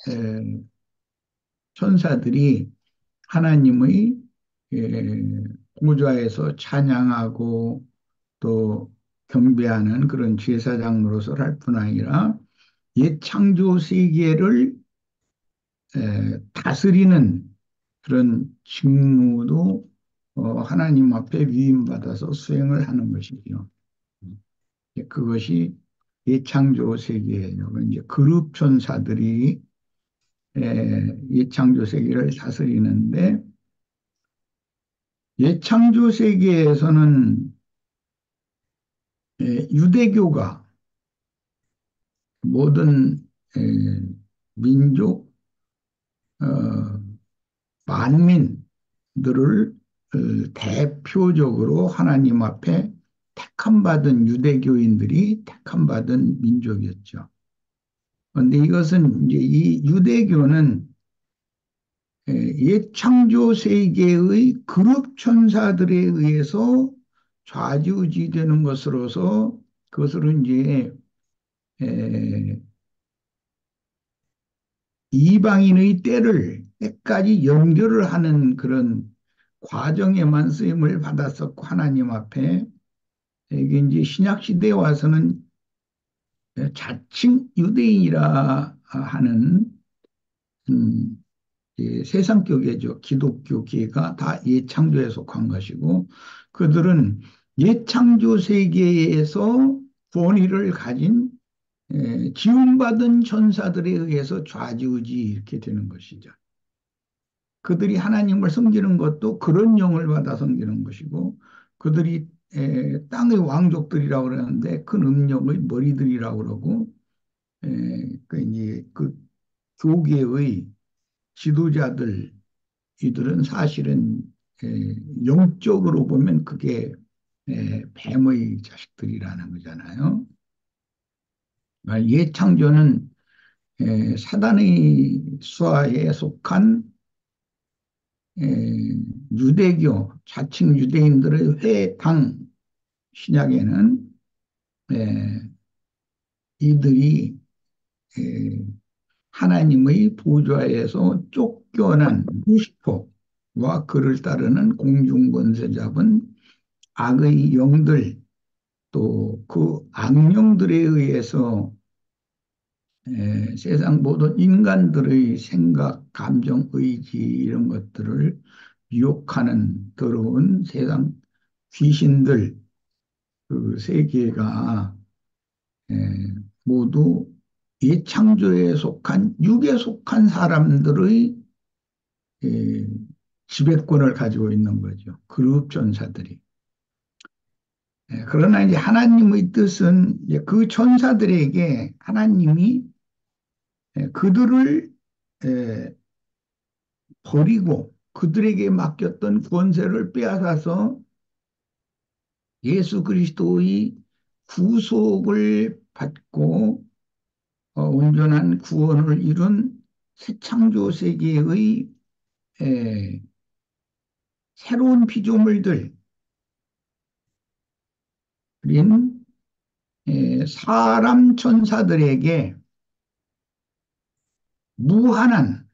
에, 천사들이 하나님의 보좌에서 찬양하고 또 경배하는 그런 제사장 노릇을 할 뿐 아니라 옛 창조 세계를 다스리는 그런 직무도 하나님 앞에 위임받아서 수행을 하는 것이죠. 그것이 옛 창조 세계예요. 이제 그룹 천사들이 옛 창조 세계를 다스리는데 옛 창조 세계에서는 유대교가 모든 에, 민족, 어, 만민들을 대표적으로 하나님 앞에 택함받은 유대교인들이 택함받은 민족이었죠. 그런데 이것은 이제 이 유대교는 옛 창조 세계의 그룹 천사들에 의해서 좌지우지되는 것으로서 그것으로 이제 에, 이방인의 때까지 연결을 하는 그런 과정에만 쓰임을 받았었고 하나님 앞에 이게 이제 신약 시대에 와서는 자칭 유대인이라 하는 음, 세상교계죠. 기독교계가 다 예창조에 속한 것이고 그들은 예창조 세계에서 권위를 가진 지음받은 천사들에 의해서 좌지우지 이렇게 되는 것이죠. 그들이 하나님을 섬기는 것도 그런 영을 받아 섬기는 것이고 그들이 땅의 왕족들이라고 그러는데 그 음령의 머리들이라고 그러고 그 이제 그 교계의 지도자들 이들은 사실은 영적으로 보면 그게 뱀의 자식들이라는 거잖아요. 옛 창조는 사단의 수하에 속한 유대교 자칭 유대인들의 회당 신약에는 이들이 에, 하나님의 보좌에서 쫓겨난 루시퍼와 그를 따르는 공중권세 잡은 악의 영들 또 그 악령들에 의해서 세상 모든 인간들의 생각, 감정, 의지 이런 것들을 유혹하는 더러운 세상 귀신들 그 세계가 에, 모두 예창조에 속한 육에 속한 사람들의 에, 지배권을 가지고 있는 거죠. 그룹 천사들이. 그러나 이제 하나님의 뜻은 이제 그 천사들에게 하나님이 그들을 버리고 그들에게 맡겼던 권세를 빼앗아서 예수 그리스도의 구속을 받고 온전한 구원을 이룬 새 창조 세계의 에, 새로운 피조물들인 사람 천사들에게 무한한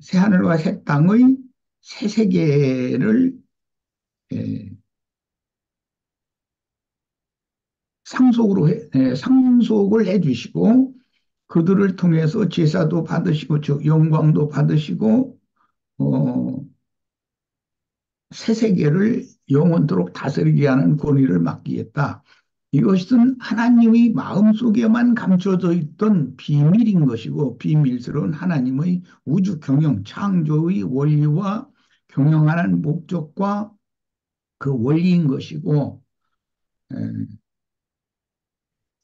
새하늘과 새 땅의 새 세계를 에, 상속을 해주시고 그들을 통해서 제사도 받으시고 즉 영광도 받으시고 어, 새 세계를 영원토록 다스리게 하는 권위를 맡기겠다. 이것은 하나님의 마음속에만 감춰져 있던 비밀인 것이고 비밀스러운 하나님의 우주 경영, 창조의 원리와 경영하는 목적과 그 원리인 것이고 에,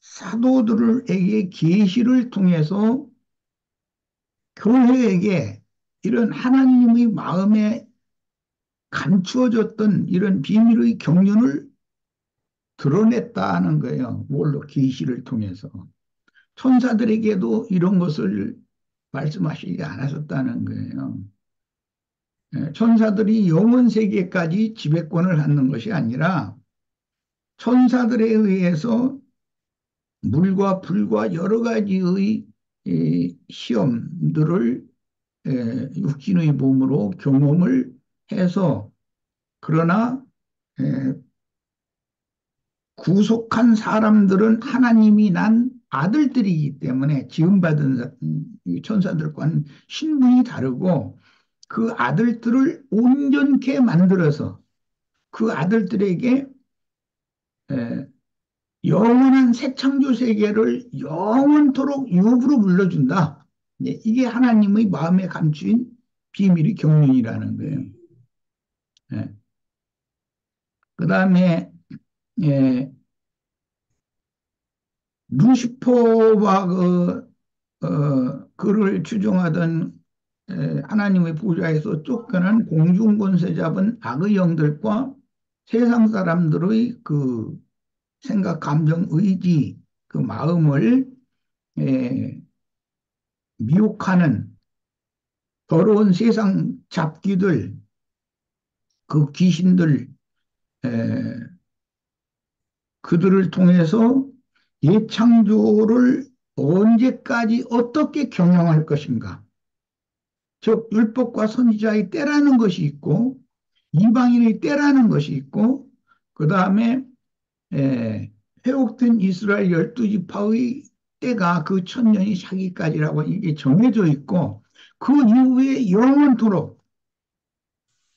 사도들에게 계시를 통해서 교회에게 이런 하나님의 마음에 감추어졌던 이런 비밀의 경륜을 드러냈다는 거예요. 뭘로? 계시를 통해서. 천사들에게도 이런 것을 말씀하시지 않으셨다는 거예요. 천사들이 영원 세계까지 지배권을 갖는 것이 아니라 천사들에 의해서 물과 불과 여러 가지의 시험들을 육신의 몸으로 경험을 해서 그러나 구속한 사람들은 하나님이 난 아들들이기 때문에 지음받은 천사들과는 신분이 다르고 그 아들들을 온전케 만들어서 그 아들들에게 영원한 새 창조 세계를 영원토록 유업으로 물려준다. 이게 하나님의 마음에 감추인 비밀의 경륜이라는 거예요. 그 다음에 루시퍼와 그를 추종하던 하나님의 보좌에서 쫓겨난 공중권세 잡은 악의 영들과 세상 사람들의 그 생각, 감정, 의지, 그 마음을 미혹하는 더러운 세상 잡기들, 그 귀신들, 그들을 통해서 예창조를 언제까지 어떻게 경영할 것인가. 즉 율법과 선지자의 때라는 것이 있고 이방인의 때라는 것이 있고 그 다음에 회복된 이스라엘 12지파의 때가 그 천년이 차기까지라고 이게 정해져 있고 그 이후에 영원토록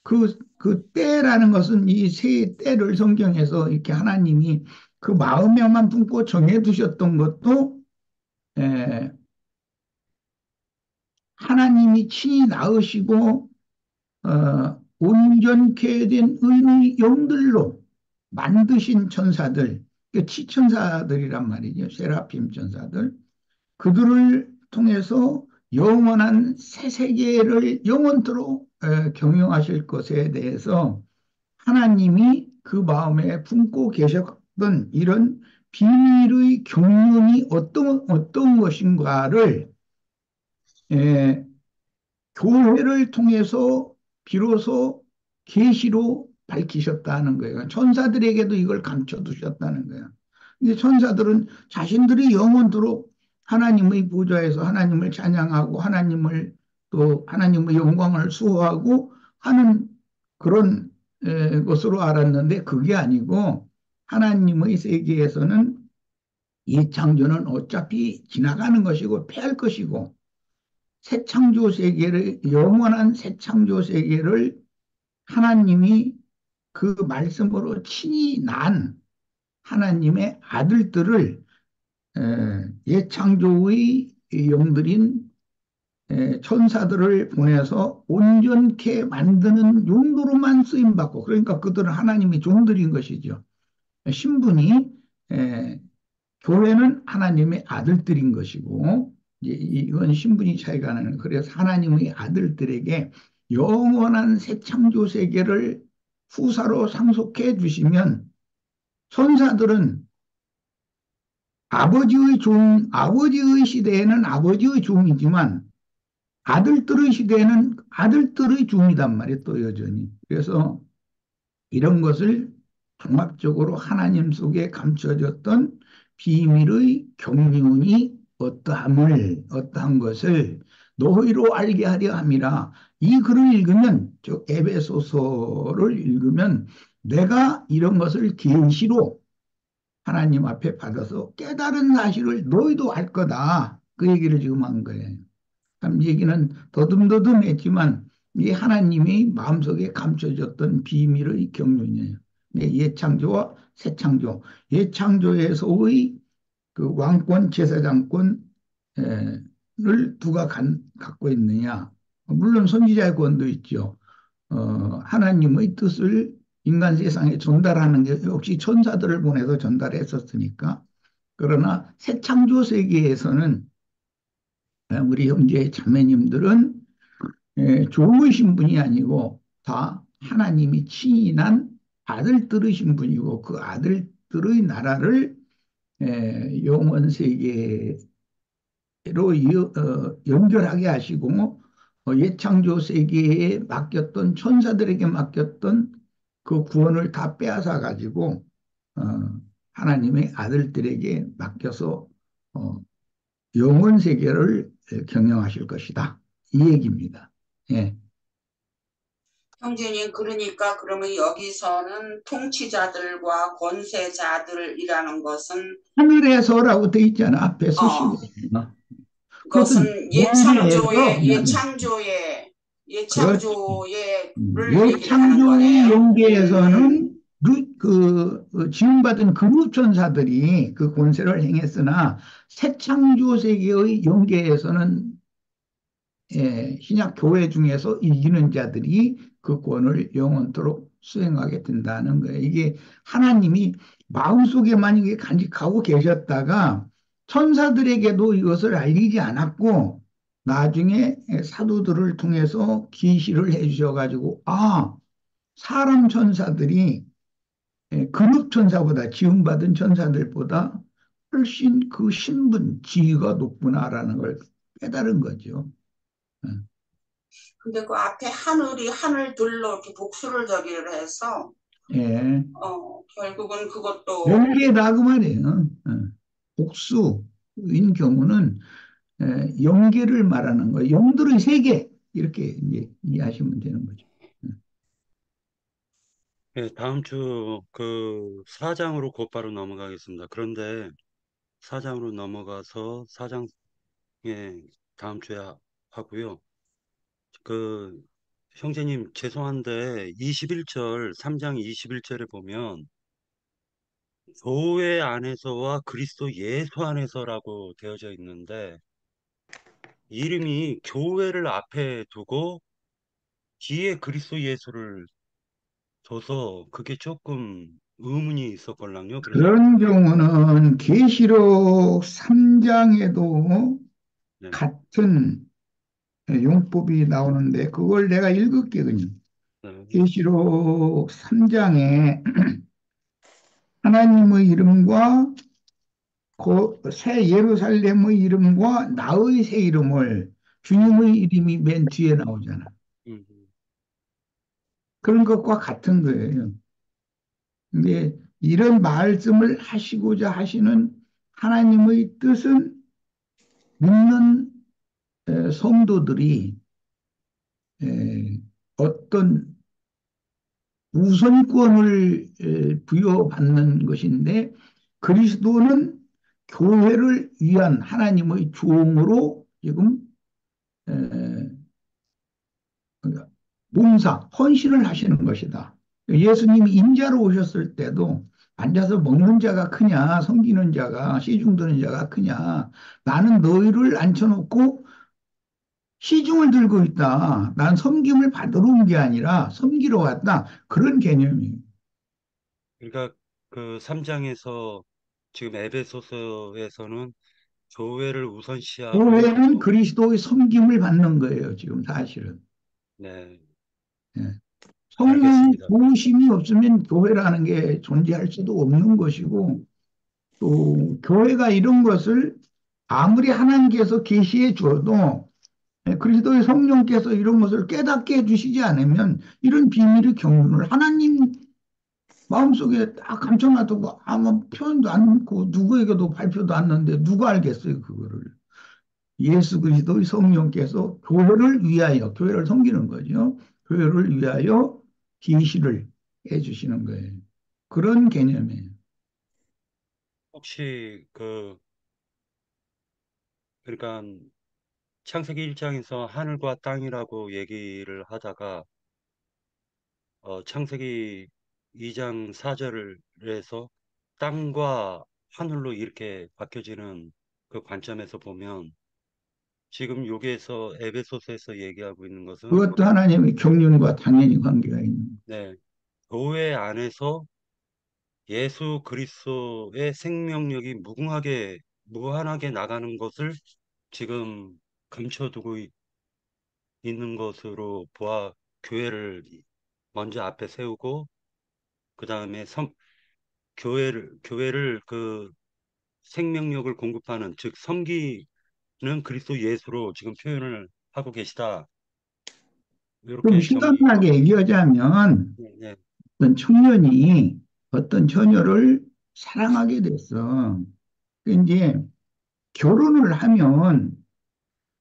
그 때라는 것은 이 세 때를 성경에서 이렇게 하나님이 그 마음에만 품고 정해두셨던 것도 하나님이 친히 낳으시고 온전케 된 의의 영들로 만드신 천사들, 치천사들이란 말이죠. 세라핌 천사들. 그들을 통해서 영원한 새 세계를 영원토록 경영하실 것에 대해서 하나님이 그 마음에 품고 계셨던 이런 비밀의 경륜이 어떤 것인가를 교회를 통해서 비로소 계시로 밝히셨다는 거예요. 천사들에게도 이걸 감춰두셨다는 거예요. 근데 천사들은 자신들이 영원토록 하나님의 보좌에서 하나님을 찬양하고 하나님을 또 하나님의 영광을 수호하고 하는 그런 것으로 알았는데 그게 아니고 하나님의 세계에서는 이 창조는 어차피 지나가는 것이고 패할 것이고 새 창조 세계를 영원한 새 창조 세계를 하나님이 그 말씀으로 친히 난 하나님의 아들들을 옛 창조의 영들인 천사들을 보내서 온전케 만드는 용도로만 쓰임 받고, 그러니까 그들은 하나님의 종들인 것이죠. 신분이 에, 교회는 하나님의 아들들인 것이고, 이제 이건 신분이 차이가 나는. 그래서 하나님의 아들들에게 영원한 새 창조 세계를 후사로 상속해 주시면, 천사들은 아버지의 시대에는 아버지의 종이지만 아들들의 시대에는 아들들의 종이단 말이에요, 또 여전히. 그래서 이런 것을 종합적으로 하나님 속에 감춰졌던 비밀의 경륜이 어떠한 것을 너희로 알게 하려 함이라. 이 글을 읽으면, 저 에베소서를 읽으면, 내가 이런 것을 계시로 하나님 앞에 받아서 깨달은 사실을 너희도 알 거다, 그 얘기를 지금 한 거예요. 참 얘기는 더듬더듬했지만 이 하나님이 마음속에 감춰졌던 비밀의 경륜이에요. 옛 창조와 새 창조, 옛 창조에서의 그 왕권, 제사장권을 누가 갖고 있느냐? 물론 선지자의 권도 있죠. 하나님의 뜻을 인간 세상에 전달하는 게 역시 천사들을 보내서 전달했었으니까. 그러나 새 창조 세계에서는 우리 형제 자매님들은 좋으신 분이 아니고 다 하나님이 친인한 아들들의 분이고, 그 아들들의 나라를 영원 세계로 연결하게 하시고, 옛 창조 세계에 맡겼던, 천사들에게 맡겼던 그 구원을 다 빼앗아 가지고 어, 하나님의 아들들에게 맡겨서 어, 영원 세계를 경영하실 것이다, 이 얘기입니다. 예. 형제님, 그러니까 그러면 여기서는 통치자들과 권세자들이라는 것은 하늘에서라고 돼 있잖아, 앞에 서식에. 그것은 그것은 영계에서, 그렇지. 예창조예를 옛 얘기를 하는 창조의 거네요. 영계에서는 지음받은 그룹 천사들이 그 권세를 행했으나, 새 창조 세계의 영계에서는 신약 교회 중에서 이기는 자들이 그 권을 영원토록 수행하게 된다는 거예요. 이게 하나님이 마음속에만 이게 간직하고 계셨다가 천사들에게도 이것을 알리지 않았고, 나중에 사도들을 통해서 계시를 해주셔가지고, 사람 천사들이 그룹 천사보다, 지음받은 천사들보다 훨씬 그 신분, 지위가 높구나라는 걸 깨달은 거죠. 근데 그 앞에 하늘이 하늘들로 이렇게 복수를 저기를 해서 예. 결국은 그것도 연계다 그 말이에요. 복수인 경우는 영계를 말하는 거예요. 영들의 세계, 이렇게 이제 이해하시면 되는 거죠. 예, 다음 주 그 4장으로 곧바로 넘어가겠습니다. 그런데 4장으로 넘어가서 4장에 다음 주에 하고요. 그 형제님 죄송한데 21절 3장 21절에 보면 교회 안에서와 그리스도 예수 안에서라고 되어져 있는데, 이름이 교회를 앞에 두고 뒤에 그리스도 예수를 둬서 그게 조금 의문이 있었걸랑요. 그래서 그런 경우는 계시록 3장에도 네, 같은 용법이 나오는데, 그걸 내가 읽을게 그냥. 네, 계시록 3장에 하나님의 이름과 새 예루살렘의 이름과 나의 새 이름을, 주님의 이름이 맨 뒤에 나오잖아. 음, 그런 것과 같은 거예요. 근데 이런 말씀을 하시고자 하시는 하나님의 뜻은, 믿는 성도들이 어떤 우선권을 부여받는 것인데, 그리스도는 교회를 위한 하나님의 종으로 지금 에, 봉사, 헌신을 하시는 것이다. 예수님이 인자로 오셨을 때도 앉아서 먹는 자가 크냐, 섬기는 자가, 시중 드는 자가 크냐, 나는 너희를 앉혀놓고 시중을 들고 있다. 난 섬김을 받으러 온 게 아니라 섬기러 왔다. 그런 개념이에요. 그러니까 그 3장에서 지금 에베소서에서는 교회를 우선시하고 교회는 그리스도의 섬김을 받는 거예요, 지금 사실은. 네, 예. 성령의 알겠습니다. 도우심이 없으면 교회라는 게 존재할 수도 없는 것이고, 또 교회가 이런 것을 아무리 하나님께서 계시해 주어도 그리스도의 성령께서 이런 것을 깨닫게 해주시지 않으면 이런 비밀의 경륜을 하나님 마음속에 딱 감춰놔두고 아무 표현도 않고 누구에게도 발표도 않는데 누가 알겠어요, 그거를. 예수 그리스도의 성령께서 교회를 위하여, 교회를 섬기는 거죠. 교회를 위하여 계시를 해주시는 거예요. 그런 개념이에요. 혹시 그러니까 창세기 1장에서 하늘과 땅이라고 얘기를 하다가 창세기 2장 4절에서 땅과 하늘로 이렇게 바뀌어지는 그 관점에서 보면 지금 여기에서 에베소서에서 얘기하고 있는 것은 그것도 하나님의 경륜과 당연히 관계가 있는 거예요. 네, 교회 안에서 예수 그리스도의 생명력이 무한하게 나가는 것을 지금 감춰두고 있는 것으로 보아 교회를 먼저 앞에 세우고 그 다음에 교회를 그 생명력을 공급하는 즉 섬기는 그리스도 예수로 지금 표현을 하고 계시다. 좀 이렇게 정리. 심각하게 얘기하자면 네, 네. 어떤 청년이 어떤 처녀를 사랑하게 됐어. 이제 결혼을 하면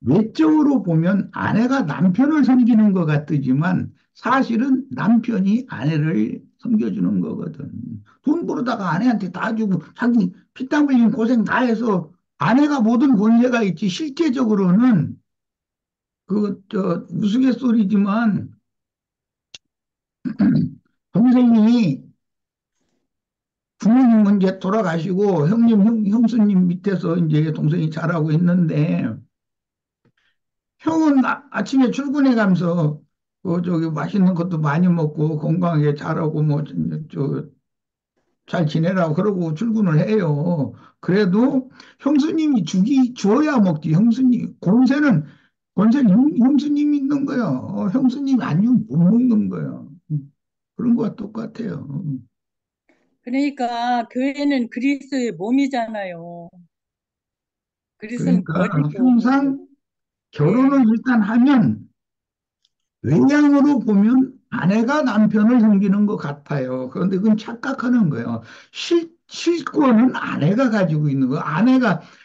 외적으로 보면 아내가 남편을 섬기는 것 같지만 사실은 남편이 아내를 섬겨주는 거거든. 돈 벌어다가 아내한테 다 주고 자기 피땀 흘린 고생 다 해서 아내가 모든 권세가 있지 실제적으로는 우스갯소리지만 동생이 부모님은 이제 돌아가시고 형수님 밑에서 이제 동생이 자라고 있는데 형은 아침에 출근해 가면서 저기 맛있는 것도 많이 먹고 건강하게 자라고 뭐 잘 지내라고 그러고 출근을 해요. 그래도 형수님이 주어야 먹지. 권세는 형수님이 있는 거예요. 형수님이 아니면 못 먹는 거예요. 그런 거와 똑같아요. 그러니까 교회는 그리스도의 몸이잖아요. 그리스도는 그러니까 머리고. 항상 예. 결혼을 일단 하면 외양으로 보면 아내가 남편을 섬기는 것 같아요. 그런데 그건 착각하는 거예요. 실권은 아내가 가지고 있는 거예요.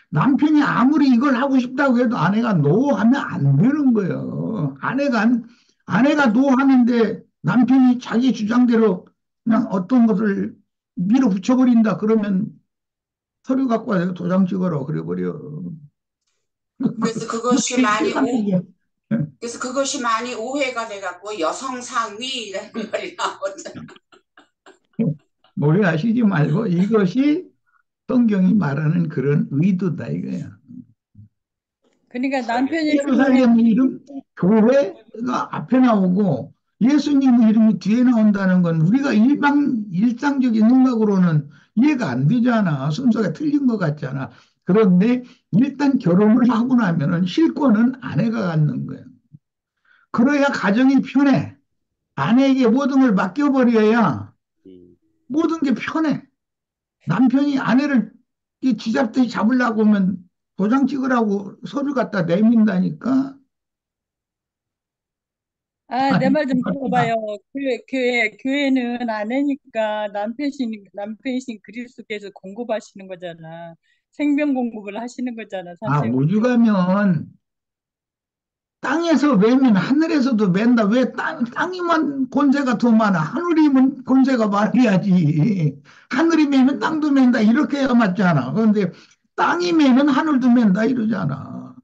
남편이 아무리 이걸 하고 싶다고 해도 아내가 노 하면 안 되는 거예요. 아내가 노 하는데 남편이 자기 주장대로 그냥 어떤 것을 밀어붙여버린다. 그러면 서류 갖고 와서 도장 찍어라. 그래버려. 그래서 그것이 많이 그래서 그것이 많이 오해가 돼갖고 여성 상위라는 말이 나오죠. 오해하시지 말고 이것이 성경이 말하는 그런 의도다 이거야. 그러니까 남편이 알겠습니다. 들어오면 예루살렘 이름 교회가 앞에 나오고 예수님 이름이 뒤에 나온다는 건 우리가 일상적인 생각으로는 이해가 안 되잖아. 순서가 틀린 것 같잖아. 그런데 일단 결혼을 하고 나면은 실권은 아내가 갖는 거야. 그래야 가정이 편해. 아내에게 모든 걸 맡겨버려야 음, 모든 게 편해. 남편이 아내를 이 쥐잡듯이 잡으려고 하면 도장 찍으라고 서류 갖다 내민다니까. 내 아니, 말 좀 맞다. 들어봐요. 교회는 아내니까 남편이신 그리스도께서 공급하시는 거잖아. 생명 공급을 하시는 거잖아. 사실 우주 가면 땅에서 매면 하늘에서도 맨다. 왜 땅이만 권세가 더 많아? 하늘이면 권세가 많아야지. 하늘이 매면 땅도 맨다. 이렇게 해야 맞잖아. 그런데 땅이 매면 하늘도 맨다. 이러잖아.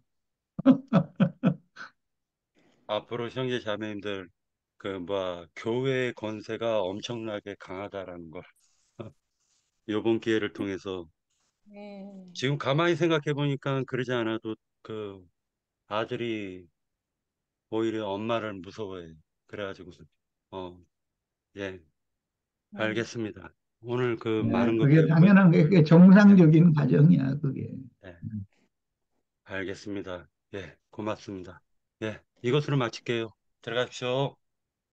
앞으로 형제 자매님들 교회의 권세가 엄청나게 강하다라는 걸 이번 기회를 통해서 예. 지금 가만히 생각해 보니까 그러지 않아도 아들이 오히려 엄마를 무서워해요. 그래가지고 예, 알겠습니다. 오늘 그 많은 거 그게 배우고요. 당연한 게 그게 네, 정상적인 과정이야, 그게. 네, 알겠습니다. 예, 고맙습니다. 예, 이것으로 마칠게요. 들어가십시오.